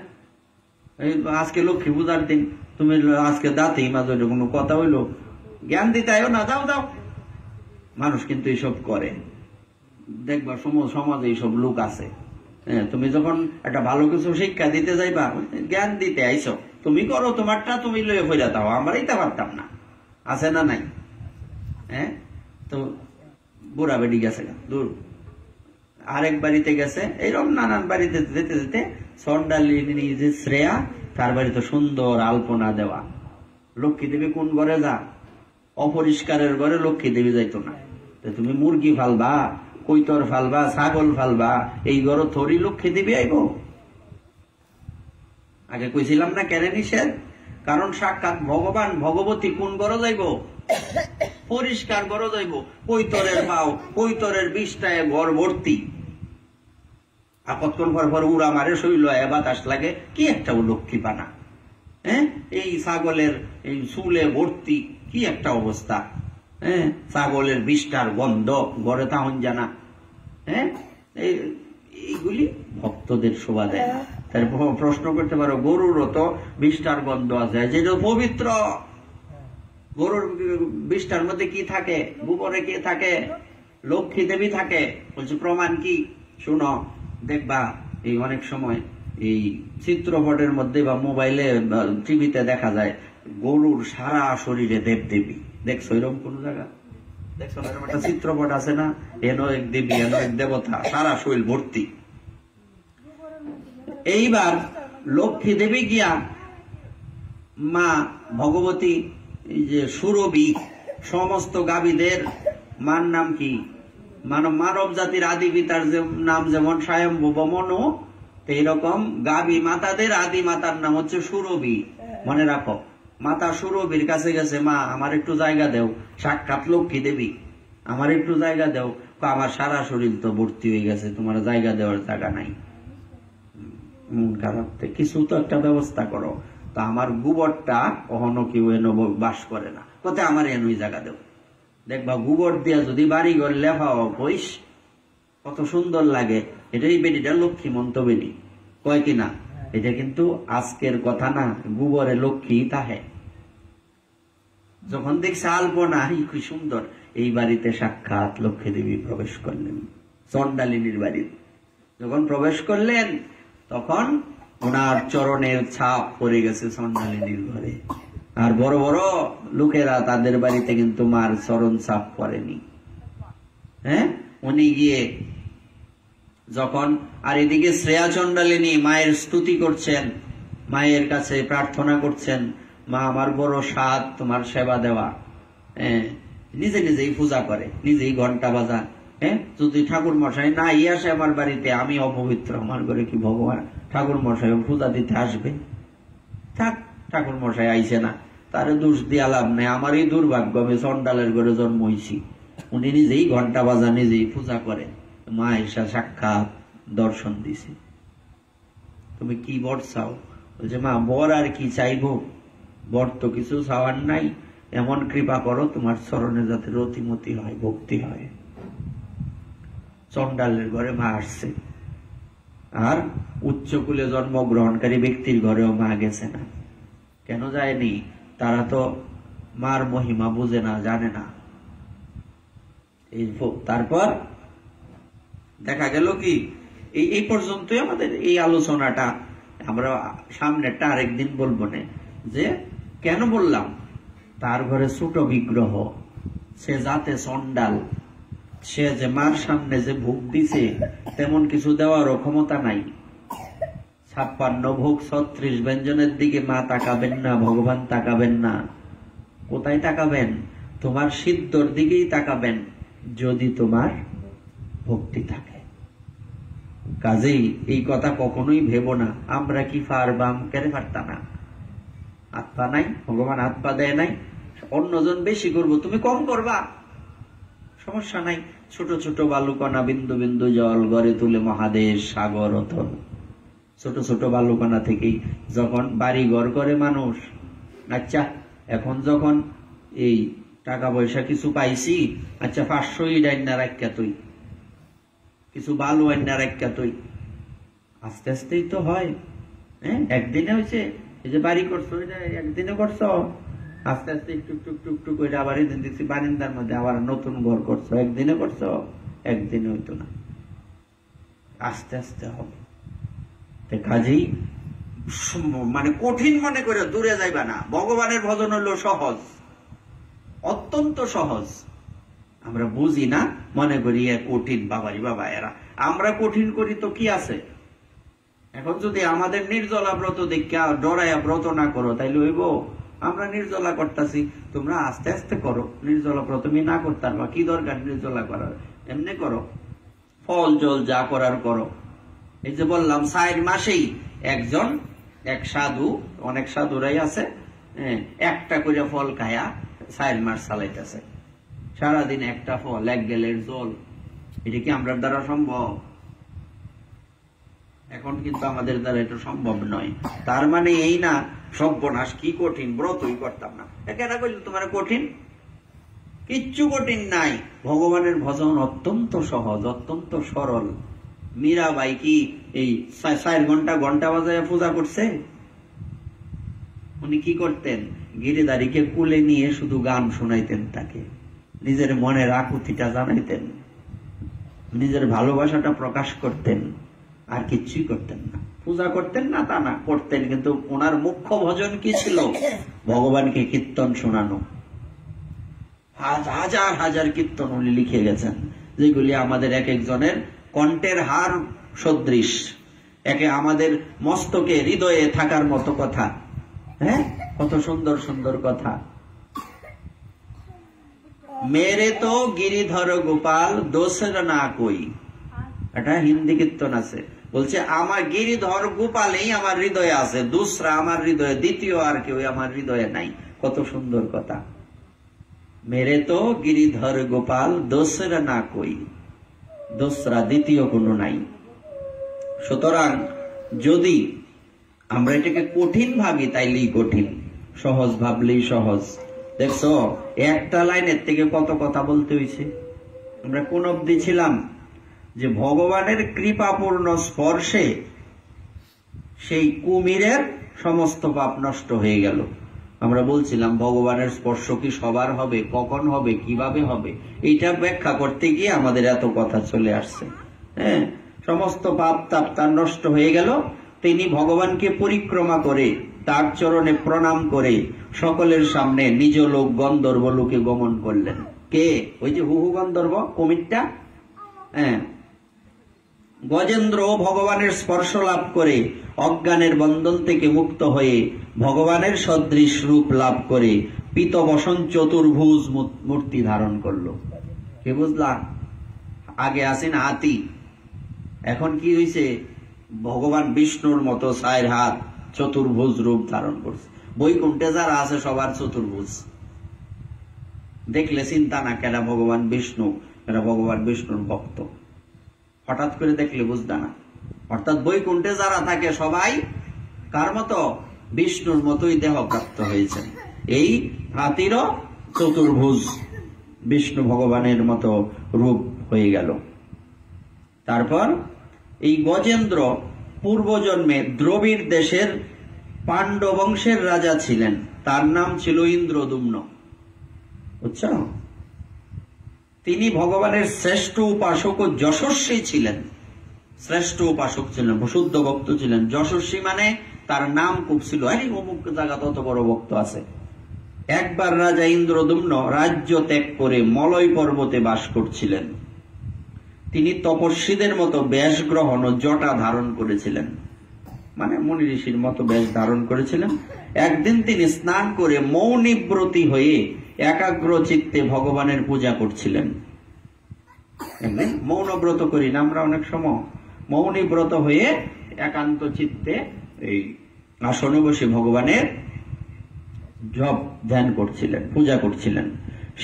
আজকে লক্ষ্মী পূজার দিন, তুমি আজকে দাঁতেই মাজো, এটা কোনো কথা হইলো? জ্ঞান দিতে আয়ো না, দাও দাও। মানুষ কিন্তু এইসব করে, দেখবা সমাজে এইসব লোক আছে। হ্যাঁ, তুমি যখন একটা ভালো কিছু শিক্ষা দিতে যাইবা, জ্ঞান দিতে আইসো, তুমি করো তোমারটা, তুমি লয়ে ফেরা দাও, আমরা এইটা পারতাম না, আছে না নাই? হ্যাঁ, তো বুড়া বেডি গেছে দূর, আরেক বাড়িতে গেছে, এইরকম নানান বাড়িতে যেতে যেতে চন্ডালিনী যে শ্রেয়া, তার বাড়িতে সুন্দর আলপনা দেওয়া। লক্ষ্মী দেবী কোন ঘরে যা? অপরিষ্কারের ঘরে লক্ষ্মী দেবী যাইতো না। তুমি মুরগি ফালবা, কৈতর ফালবা, ছাগল ফালবা, এই ঘরে থরি লক্ষ্মী দেবী আইব? আগে কইছিলাম না কেন নিষেধ? কারণ সাক্ষাৎ ভগবান ভগবতী কোন ঘরে যাইব? পরিষ্কার ঘরে যাইব। কৈতরের পাও, কৈতরের বিষটায় ঘর ভর্তি, আপতক্ষণ পর উড়া মারে, শৈল বাতাস লাগে, কি একটা লক্ষ্মী পানা। হ্যাঁ, এই ছাগলের এই চুলে ভর্তি, কি একটা অবস্থা। হ্যাঁ, ছাগলের বিষটার গন্ধ ঘরে তাহন জানা। হ্যাঁ, এইগুলি ভক্তদের শোভা দেয় না। তার প্রশ্ন করতে পারো, গরুরও তো বিষটার গন্ধ আছে, যেটা পবিত্র। গরুর বিষটার মধ্যে কি থাকে? গোবরে কি থাকে? লক্ষ্মী দেবী থাকে। বলছে প্রমাণ কি? শুনো, দেখবা এই অনেক সময় এই চিত্রপটের মধ্যে বা মোবাইলে টিভিতে দেখা যায় গরুর সারা শরীরে দেবদেবী। দেখছো এরকম কোন জায়গা? দেখছো এরকম একটা চিত্রপট আছে না? এনো এক দেবী, এনো এক দেবতা, সারা শরীর ভর্তি। এইবার লক্ষ্মী দেবী গিয়া মা ভগবতী এই যে সুরভি, সমস্ত গাভীদের মার নাম কি? মানব জাতির আদি পিতার নাম যেমন স্বয়ম্ভু মনু, এইরকম গাভী মাতাদের আদি মাতার নাম হচ্ছে সুরভি। মনে রাখো, মাতা সুরভির কাছে গেছে, মা আমার একটু জায়গা দেও। সাক্ষাৎ লক্ষ্মী দেবী, আমার একটু জায়গা দেও। আমার সারা শরীর তো ভর্তি হয়ে গেছে, তোমার জায়গা দেওয়ার জায়গা নাই। মন খারাপ, কিছু তো একটা ব্যবস্থা করো। তো আমার গোবরটা কখনো কেউ এনো বাস করে না, কোথায় আমার এনুই জায়গা দেও। দেখবা গোবর দিয়া যদি বাড়ি ঘর লেফাও কইস, কত সুন্দর লাগে। এটাই বেডিটা লক্ষ্মী মন্তবেনি কয় কিনা? এটা কিন্তু আজকের কথা না, গোবরে লক্ষ্মী তাহে। যখন দেখছে আলপনা কি সুন্দর, এই বাড়িতে সাক্ষাৎ লক্ষ্মী দেবী প্রবেশ করলেন। চন্ডালিনীর বাড়িতে যখন প্রবেশ করলেন তখন ওনার চরণের ছাপ পড়ে গেছে চন্ডালিনীর ঘরে। আর বড় বড় লোকেরা তাদের বাড়িতে কিন্তু মার চরণ ছাপ পড়েনি। হ্যাঁ, উনি গিয়ে যখন, আর এদিকে শ্রেয়া চন্ডালিনী মায়ের স্তুতি করছেন, মায়ের কাছে প্রার্থনা করছেন, মা আমার বড় সাধ তোমার সেবা দেওয়া। নিজে নিজেই পূজা করে, নিজেই ঘন্টা বাজান। হ্যাঁ, যদি ঠাকুর মশাই না আসে আমার বাড়িতে, আমি অপবিত্র, আমার ঘরে কি ভগবান ঠাকুর মশাই পূজা দিতে আসবে? থাক, ঠাকুর মশাই আইসে না, তারে দোষ দিয়া লাভ নেই, আমারই দুর্ভাগ্য, আমি চন্ডালের ঘরে জন্ম হইছি। উনি নিজেই ঘন্টা বাজা, নিজেই পূজা করে, মা এসা সাক্ষাৎ দর্শন দিছে। তুমি কি বর চাও? বলছে মা বর আর কি চাইবো, বর তো কিছু চাওয়ার নাই, এমন কৃপা করো তোমার চরণে যাতে রতিমতি হয়, ভক্তি হয়। চন্ডালের ঘরে মা আসছে, আর উচ্চকুলে জন্মগ্রহণকারী ব্যক্তির ঘরেও মা গেছে না। কেন যায়নি? তারা তো মার মহিমা বুঝে না, জানে না। তারপর দেখা গেল কি এই পর্যন্তই আমাদের এই আলোচনাটা। আমরা সামনেটা আরেকদিন বলবো না, যে কেন বললাম তার ঘরে ছোট বিগ্রহ, সে যাতে চন্ডাল, সে যে মার সামনে যে ভোগ দিছে তেমন কিছু দেওয়ারও ক্ষমতা নাই। 56 ভোগ 36 ব্যঞ্জনের দিকে মা তাকাবেন না, ভগবান তাকাবেন না। কোথায় তাকাবেন? তোমার সিদ্ধর দিকেই তাকাবেন, যদি তোমার ভক্তি থাকে। কাজেই এই কথা কখনোই ভেবো না আমরা কি পারবাম, কেন পারতা না? হাত পা নাই, ভগবান হাত পা দেয় নাই। অন্যজন বেশি করবো, তুমি কম করবা, সমস্যা নাই। ছোট ছোট বালুকণা, বিন্দু বিন্দু জল গড়ে তুলে মহাদেশ সাগর অথল। ছোট ছোট বালুকণা থেকেই যখন বাড়ি ঘর করে মানুষ, আচ্ছা এখন যখন এই টাকা পয়সা কিছু পাইছি, আচ্ছা 500 ইট আইনা রাখা, তুই কিছু বালু আইনা রাখা, তুই আস্তে আস্তেই তো হয়। হ্যাঁ, একদিনে হয়েছে? এই যে বাড়ি করছো, একদিনে করছো? আস্তে আস্তে টুক টুক টুক টুক করে আবার দেখছি বারিন্দার মধ্যে আবার নতুন ঘর করছো, একদিনে করছো? একদিনে হইতো না, আস্তে আস্তে হবে। কাজেই মানে কঠিন মনে করে দূরে যাইবা না। ভগবানের ভজন হলো সহজ, অত্যন্ত সহজ। আমরা বুঝি না, মনে করি কঠিন। বাবারি বাবা, এরা আমরা কঠিন করি তো কি আছে? এখন যদি আমাদের নির্জলা ব্রত দেখা ডরাইয়া ব্রত না করো তাইলে হইব? আমরা নির্জলা করতেছি, তোমরা আস্তে আস্তে করো। নির্জলা ব্রত তুমি না করতে পারবা, কি দরকার নির্জলা করার? এমনি করো, ফল জল যা করার করো। এই যে বললাম 4 মাসেই একজন, এক সাধু, অনেক সাধুরাই আছে, একটা করে ফল খায়া 4 মাস চালাইতেছে। সারাদিন একটা ফল, 1 গেলের জল। এটা কি আমরা দ্বারা সম্ভব? এখন কিন্তু আমাদের দ্বারা এটা সম্ভব নয়। তার মানে এই না সর্বনাশ কি কঠিন, ব্রতই করতাম না। কেন কইল তোমার কঠিন? কিচ্ছু কঠিন নাই। ভগবানের ভজন অত্যন্ত সহজ, অত্যন্ত সরল। মীরাবাই কি এই 4 ঘন্টা ঘন্টা বাজায় পূজা করছে? উনি কি করতেন? গিরিধারীকে কুলে নিয়ে শুধু গান শোনাইতেন, তাকে নিজের মনের আকুতিটা জানাইতেন, নিজের ভালোবাসাটা প্রকাশ করতেন, আর কিচ্ছুই করতেন না। পূজা করতেন না তা না, করতেন, কিন্তু ওনার মুখ্য ভজন কি ছিল? ভগবানকে কীর্তন শোনানো। হাজার হাজার কীর্তন উনি লিখে গেছেন, যেগুলি আমাদের এক একজনের কণ্ঠের হার সদৃশ, একে আমাদের মস্তকে হৃদয়ে থাকার মতো কথা। হ্যাঁ, কত সুন্দর সুন্দর কথা। মেরে তো গিরিধর গোপাল দোসর না কই, এটা হিন্দি কীর্তন আছে। বলছে আমার গিরিধর গোপালেই আমার হৃদয়ে আছে, দুসরা আমার হৃদয়ে, দ্বিতীয় আর কেউ আমার হৃদয়ে নাই। কত সুন্দর কথা। মেরে তো গিরিধর গোপাল দোসর না কই, দোসরা দ্বিতীয় কোনো নাই। সুতরাং যদি আমরা এটাকে কঠিন ভাবি তাইলেই কঠিন, সহজ ভাবলেই সহজ। দেখছো একটা লাইনের থেকে কত কথা বলতে হয়েছে। আমরা কোন অবধি ছিলাম? যে ভগবানের কৃপাপূর্ণ স্পর্শে সেই কুমিরের সমস্ত পাপ নষ্ট হয়ে গেল। আমরা বলছিলাম ভগবানের স্পর্শ কি সবার হবে, কখন হবে, কিভাবে হবে, এইটা ব্যাখ্যা করতে গিয়ে আমাদের এত কথা চলে আসছে। হ্যাঁ, সমস্ত পাপ তাপ তার নষ্ট হয়ে গেল। তিনি ভগবানকে পরিক্রমা করে তার চরণে প্রণাম করে সকলের সামনে নিজ লোক গন্ধর্ব লোকে গমন করলেন। কে? ওই যে হুহু গন্ধর্ব কুমিরটা। হ্যাঁ, গজেন্দ্র ভগবানের স্পর্শ লাভ করে অজ্ঞানের বন্ধন থেকে মুক্ত হয়ে ভগবানের সদৃশ রূপ লাভ করে পীতবসন চতুর্ভুজ মূর্তি ধারণ করলো। কি বুঝলা? আগে আছেন হাতি, এখন কি হয়েছে? ভগবান বিষ্ণুর মতো 4 হাত, চতুর্ভুজ রূপ ধারণ করছে। বৈকুণ্ঠে যারা আছে সবার চতুর্ভুজ। দেখলে চিন্তা না, কেনা ভগবান বিষ্ণু, এরা ভগবান বিষ্ণুর ভক্ত। হঠাৎ করে দেখলে বুঝতা না। অর্থাৎ বৈকুণ্ঠে যারা থাকে সবাই কার মতো? বিষ্ণুর মতোই দেহ প্রাপ্ত হয়েছে। এই হাতিরও চতুর্ভুজ বিষ্ণু ভগবানের মতো রূপ হয়ে গেল। তারপর এই গজেন্দ্র পূর্বজন্মে দ্রবিড় দেশের পাণ্ডব বংশের রাজা ছিলেন। তার নাম ছিল ইন্দ্রদুম্ন। বুঝছো? তিনি ভগবানের শ্রেষ্ঠ উপাসক ও যশস্বী ছিলেন। শ্রেষ্ঠ উপাসক ছিলেন, শুদ্ধ ভক্ত ছিলেন। যশস্বী মানে তার নাম খুব ছিল, আরে অমুক জায়গা তত বড় ভক্ত আছে। একবার রাজা ইন্দ্রদুম্ন রাজ্য ত্যাগ করে মলয় পর্বতে বাস করছিলেন। তিনি তপস্বীদের মতো বেশ গ্রহণ ও জটা ধারণ করেছিলেন, মানে মুনি ঋষির মতো বেশ ধারণ করেছিলেন। একদিন তিনি স্নান করে মৌনিব্রতী হয়ে একাগ্র চিত্তে ভগবানের পূজা করছিলেন। একদিন মৌনব্রত করি না আমরা অনেক সময়, মৌনিব্রত হয়ে একান্ত চিত্তে এই আসনে বসে ভগবানের জপ ধ্যান করছিলেন, পূজা করছিলেন।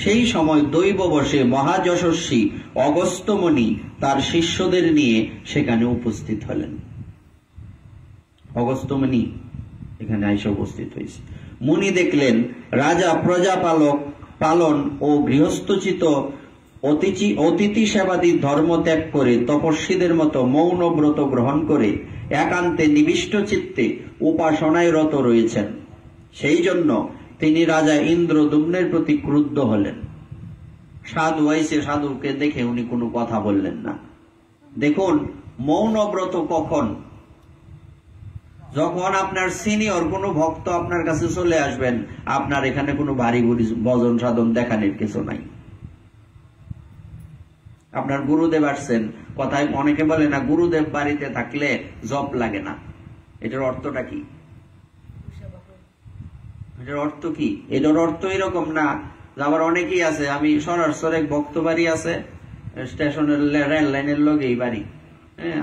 সেই সময় দৈববশে মহাযশস্বী অগস্ত্যমুনি তার শিষ্যদের নিয়ে সেখানে উপস্থিত হলেন। অগস্ত্যমুনি এখানে এসে উপস্থিত হয়েছে। মুনি দেখলেন রাজা প্রজাপালক পালন ও গৃহস্থচিত অতিথি সেবাদি ধর্ম ত্যাগ করে তপস্বীদের মতো মৌন ব্রত গ্রহণ করে একান্তে নিবিষ্ট চিত্তে উপাসনায় রত রয়েছেন। সেই জন্য তিনি রাজা ইন্দ্রদুম্নের প্রতি ক্রুদ্ধ হলেন। সাধু আইসে, সাধুকে দেখে উনি কোনো কথা বললেন না। দেখুন মৌন ব্রত কখন? যখন আপনার সিনিয়র কোনো ভক্ত আপনার কাছে চলে আসবেন, আপনার এখানে কোনো ভারী ভজন সাধন দেখানোর কিছু নাই। আপনার গুরুদেব আসছেন, কথায় অনেকে বলে না গুরুদেব বাড়িতে থাকলে জপ লাগে না। এটার অর্থটা কি? এটার অর্থ কি? এটার অর্থ এরকম না। আবার অনেকেই আছে, আমি সরাসরি এক ভক্ত বাড়ি আছে স্টেশনের রেল লাইনের লগেই বাড়ি,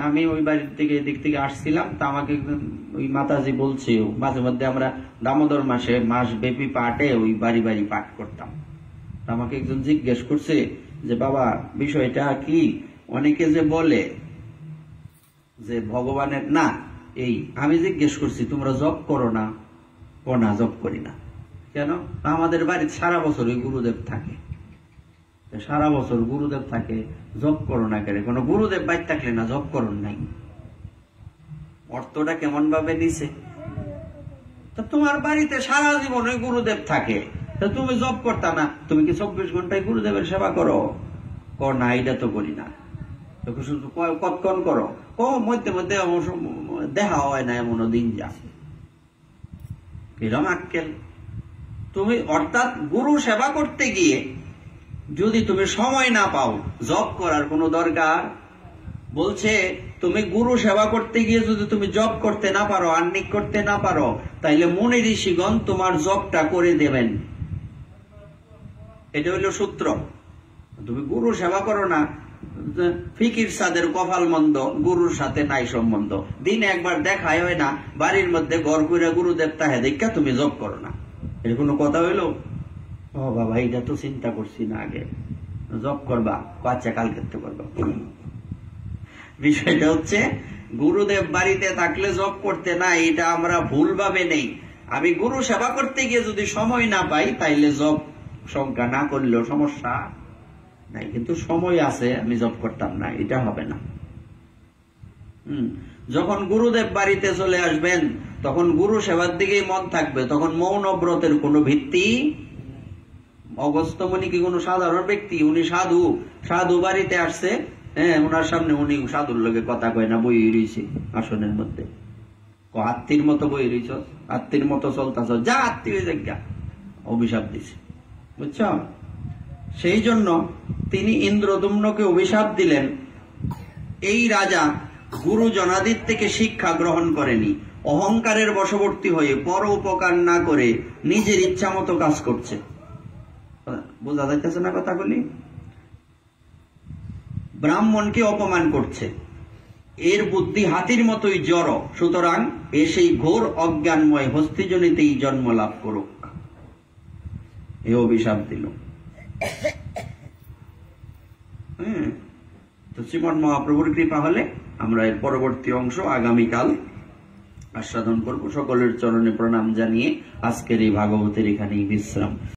আমি ওই বাড়ির থেকে এদিক থেকে আসছিলাম, তা আমাকে ওই মাতাজি বলছে মাঝে মধ্যে আমরা দামোদর মাসে মাস ব্যাপী পাঠে ওই বাড়ি বাড়ি পাঠ করতাম। আমাকে একজন জিজ্ঞেস করছে যে বাবা বিষয়টা কি? অনেকে যে বলে যে ভগবানের না এই, আমি জিজ্ঞেস করছি তোমরা জপ করো না? ও না, জপ করি না। কেন? আমাদের বাড়িতে সারা বছর ওই গুরুদেব থাকে, সারা বছর গুরুদেব থাকে, জপ করো না কেন? কোন গুরুদেব বাইর থাকলে না জপ করো নাই। অর্থটা কেমন ভাবে দিছে? তো তোমার বাড়িতে সারা জীবন ওই গুরুদেব থাকে, তো তুমি জপ করতা না? তুমি কি 24 ঘন্টায় গুরুদেবের সেবা করো? না, এটা তো করি না। শুধু কতক্ষণ করো? মধ্যে মধ্যে দেখা হয় না, এমন দিন যা এরম আক্কেল তুমি। অর্থাৎ গুরু সেবা করতে গিয়ে যদি তুমি সময় না পাও, জপ করার কোনো দরকার? বলছে তুমি গুরু সেবা করতে গিয়ে যদি তুমি জপ করতে না পারো, আহ্নিক করতে না পারো, তাইলে মুনি ঋষিগণ তোমার জপটা করে দেবেন। এটা হইল সূত্র। তুমি গুরু সেবা করো না, ফিকির সাদের কপাল মন্দ, গুরুর সাথে নাই সম্বন্ধ। দিনে একবার দেখাই হয় না, বাড়ির মধ্যে ঘর করে গুরুদেব তাহে দেখা তুমি জপ করো না, এটা কোনো কথা হইল? ও বাবা, এটা তো চিন্তা করছি না আগে। জপ করবা? আচ্ছা কালকে তো করবা। বিষয়টা হচ্ছে গুরুদেব বাড়িতে থাকলে জপ করতে না, এটা আমরা ভুল ভাবে নেই। আমি গুরু সেবা করতে গিয়ে যদি সময় না পাই, তাইলে জপ সংখ্যা না করলেও সমস্যা নাই, কিন্তু সময় আছে আমি জপ করতাম না, এটা হবে না। যখন গুরুদেব বাড়িতে চলে আসবেন তখন গুরু সেবার দিকেই মন থাকবে, তখন মৌন ব্রতের কোনো ভিত্তি। অগস্ত্যমুনি কি কোনো সাধারণ ব্যক্তি? উনি সাধু। সাধু বাড়িতে আসছে, ওনার সামনে উনি সাধুর লগে কথা কয় না, বই রয়েছে আসনের মধ্যে। আত্মীর মতো বই রয়েছ, আত্মীর মতো চলতেছ, যা আত্মীয় জায়গা, অভিশাপ দিছে। বুঝছ? সেই জন্য তিনি ইন্দ্রদুম্নকে অভিশাপ দিলেন, এই রাজা গুরু জনাদির থেকে শিক্ষা গ্রহণ করেনি, অহংকারের বশবর্তী হয়ে পর উপকার না করে নিজের ইচ্ছা মতো কাজ করছে। বোঝা যাইতেছে না কথাগুলি? ব্রাহ্মণকে অপমান করছে, এর বুদ্ধি হাতির মতোই জড়, সুতরাং এ সেই ঘোর অজ্ঞানময় হস্তিজনিতেই জন্ম লাভ করুক, এ অভিশাপ দিল। তো শ্রীমন মহাপ্রভুর কৃপা হলে আমরা এর পরবর্তী অংশ আগামীকাল আস্বাদন করব। সকলের চরণে প্রণাম জানিয়ে আজকের এই ভাগবতের এখানেই বিশ্রাম।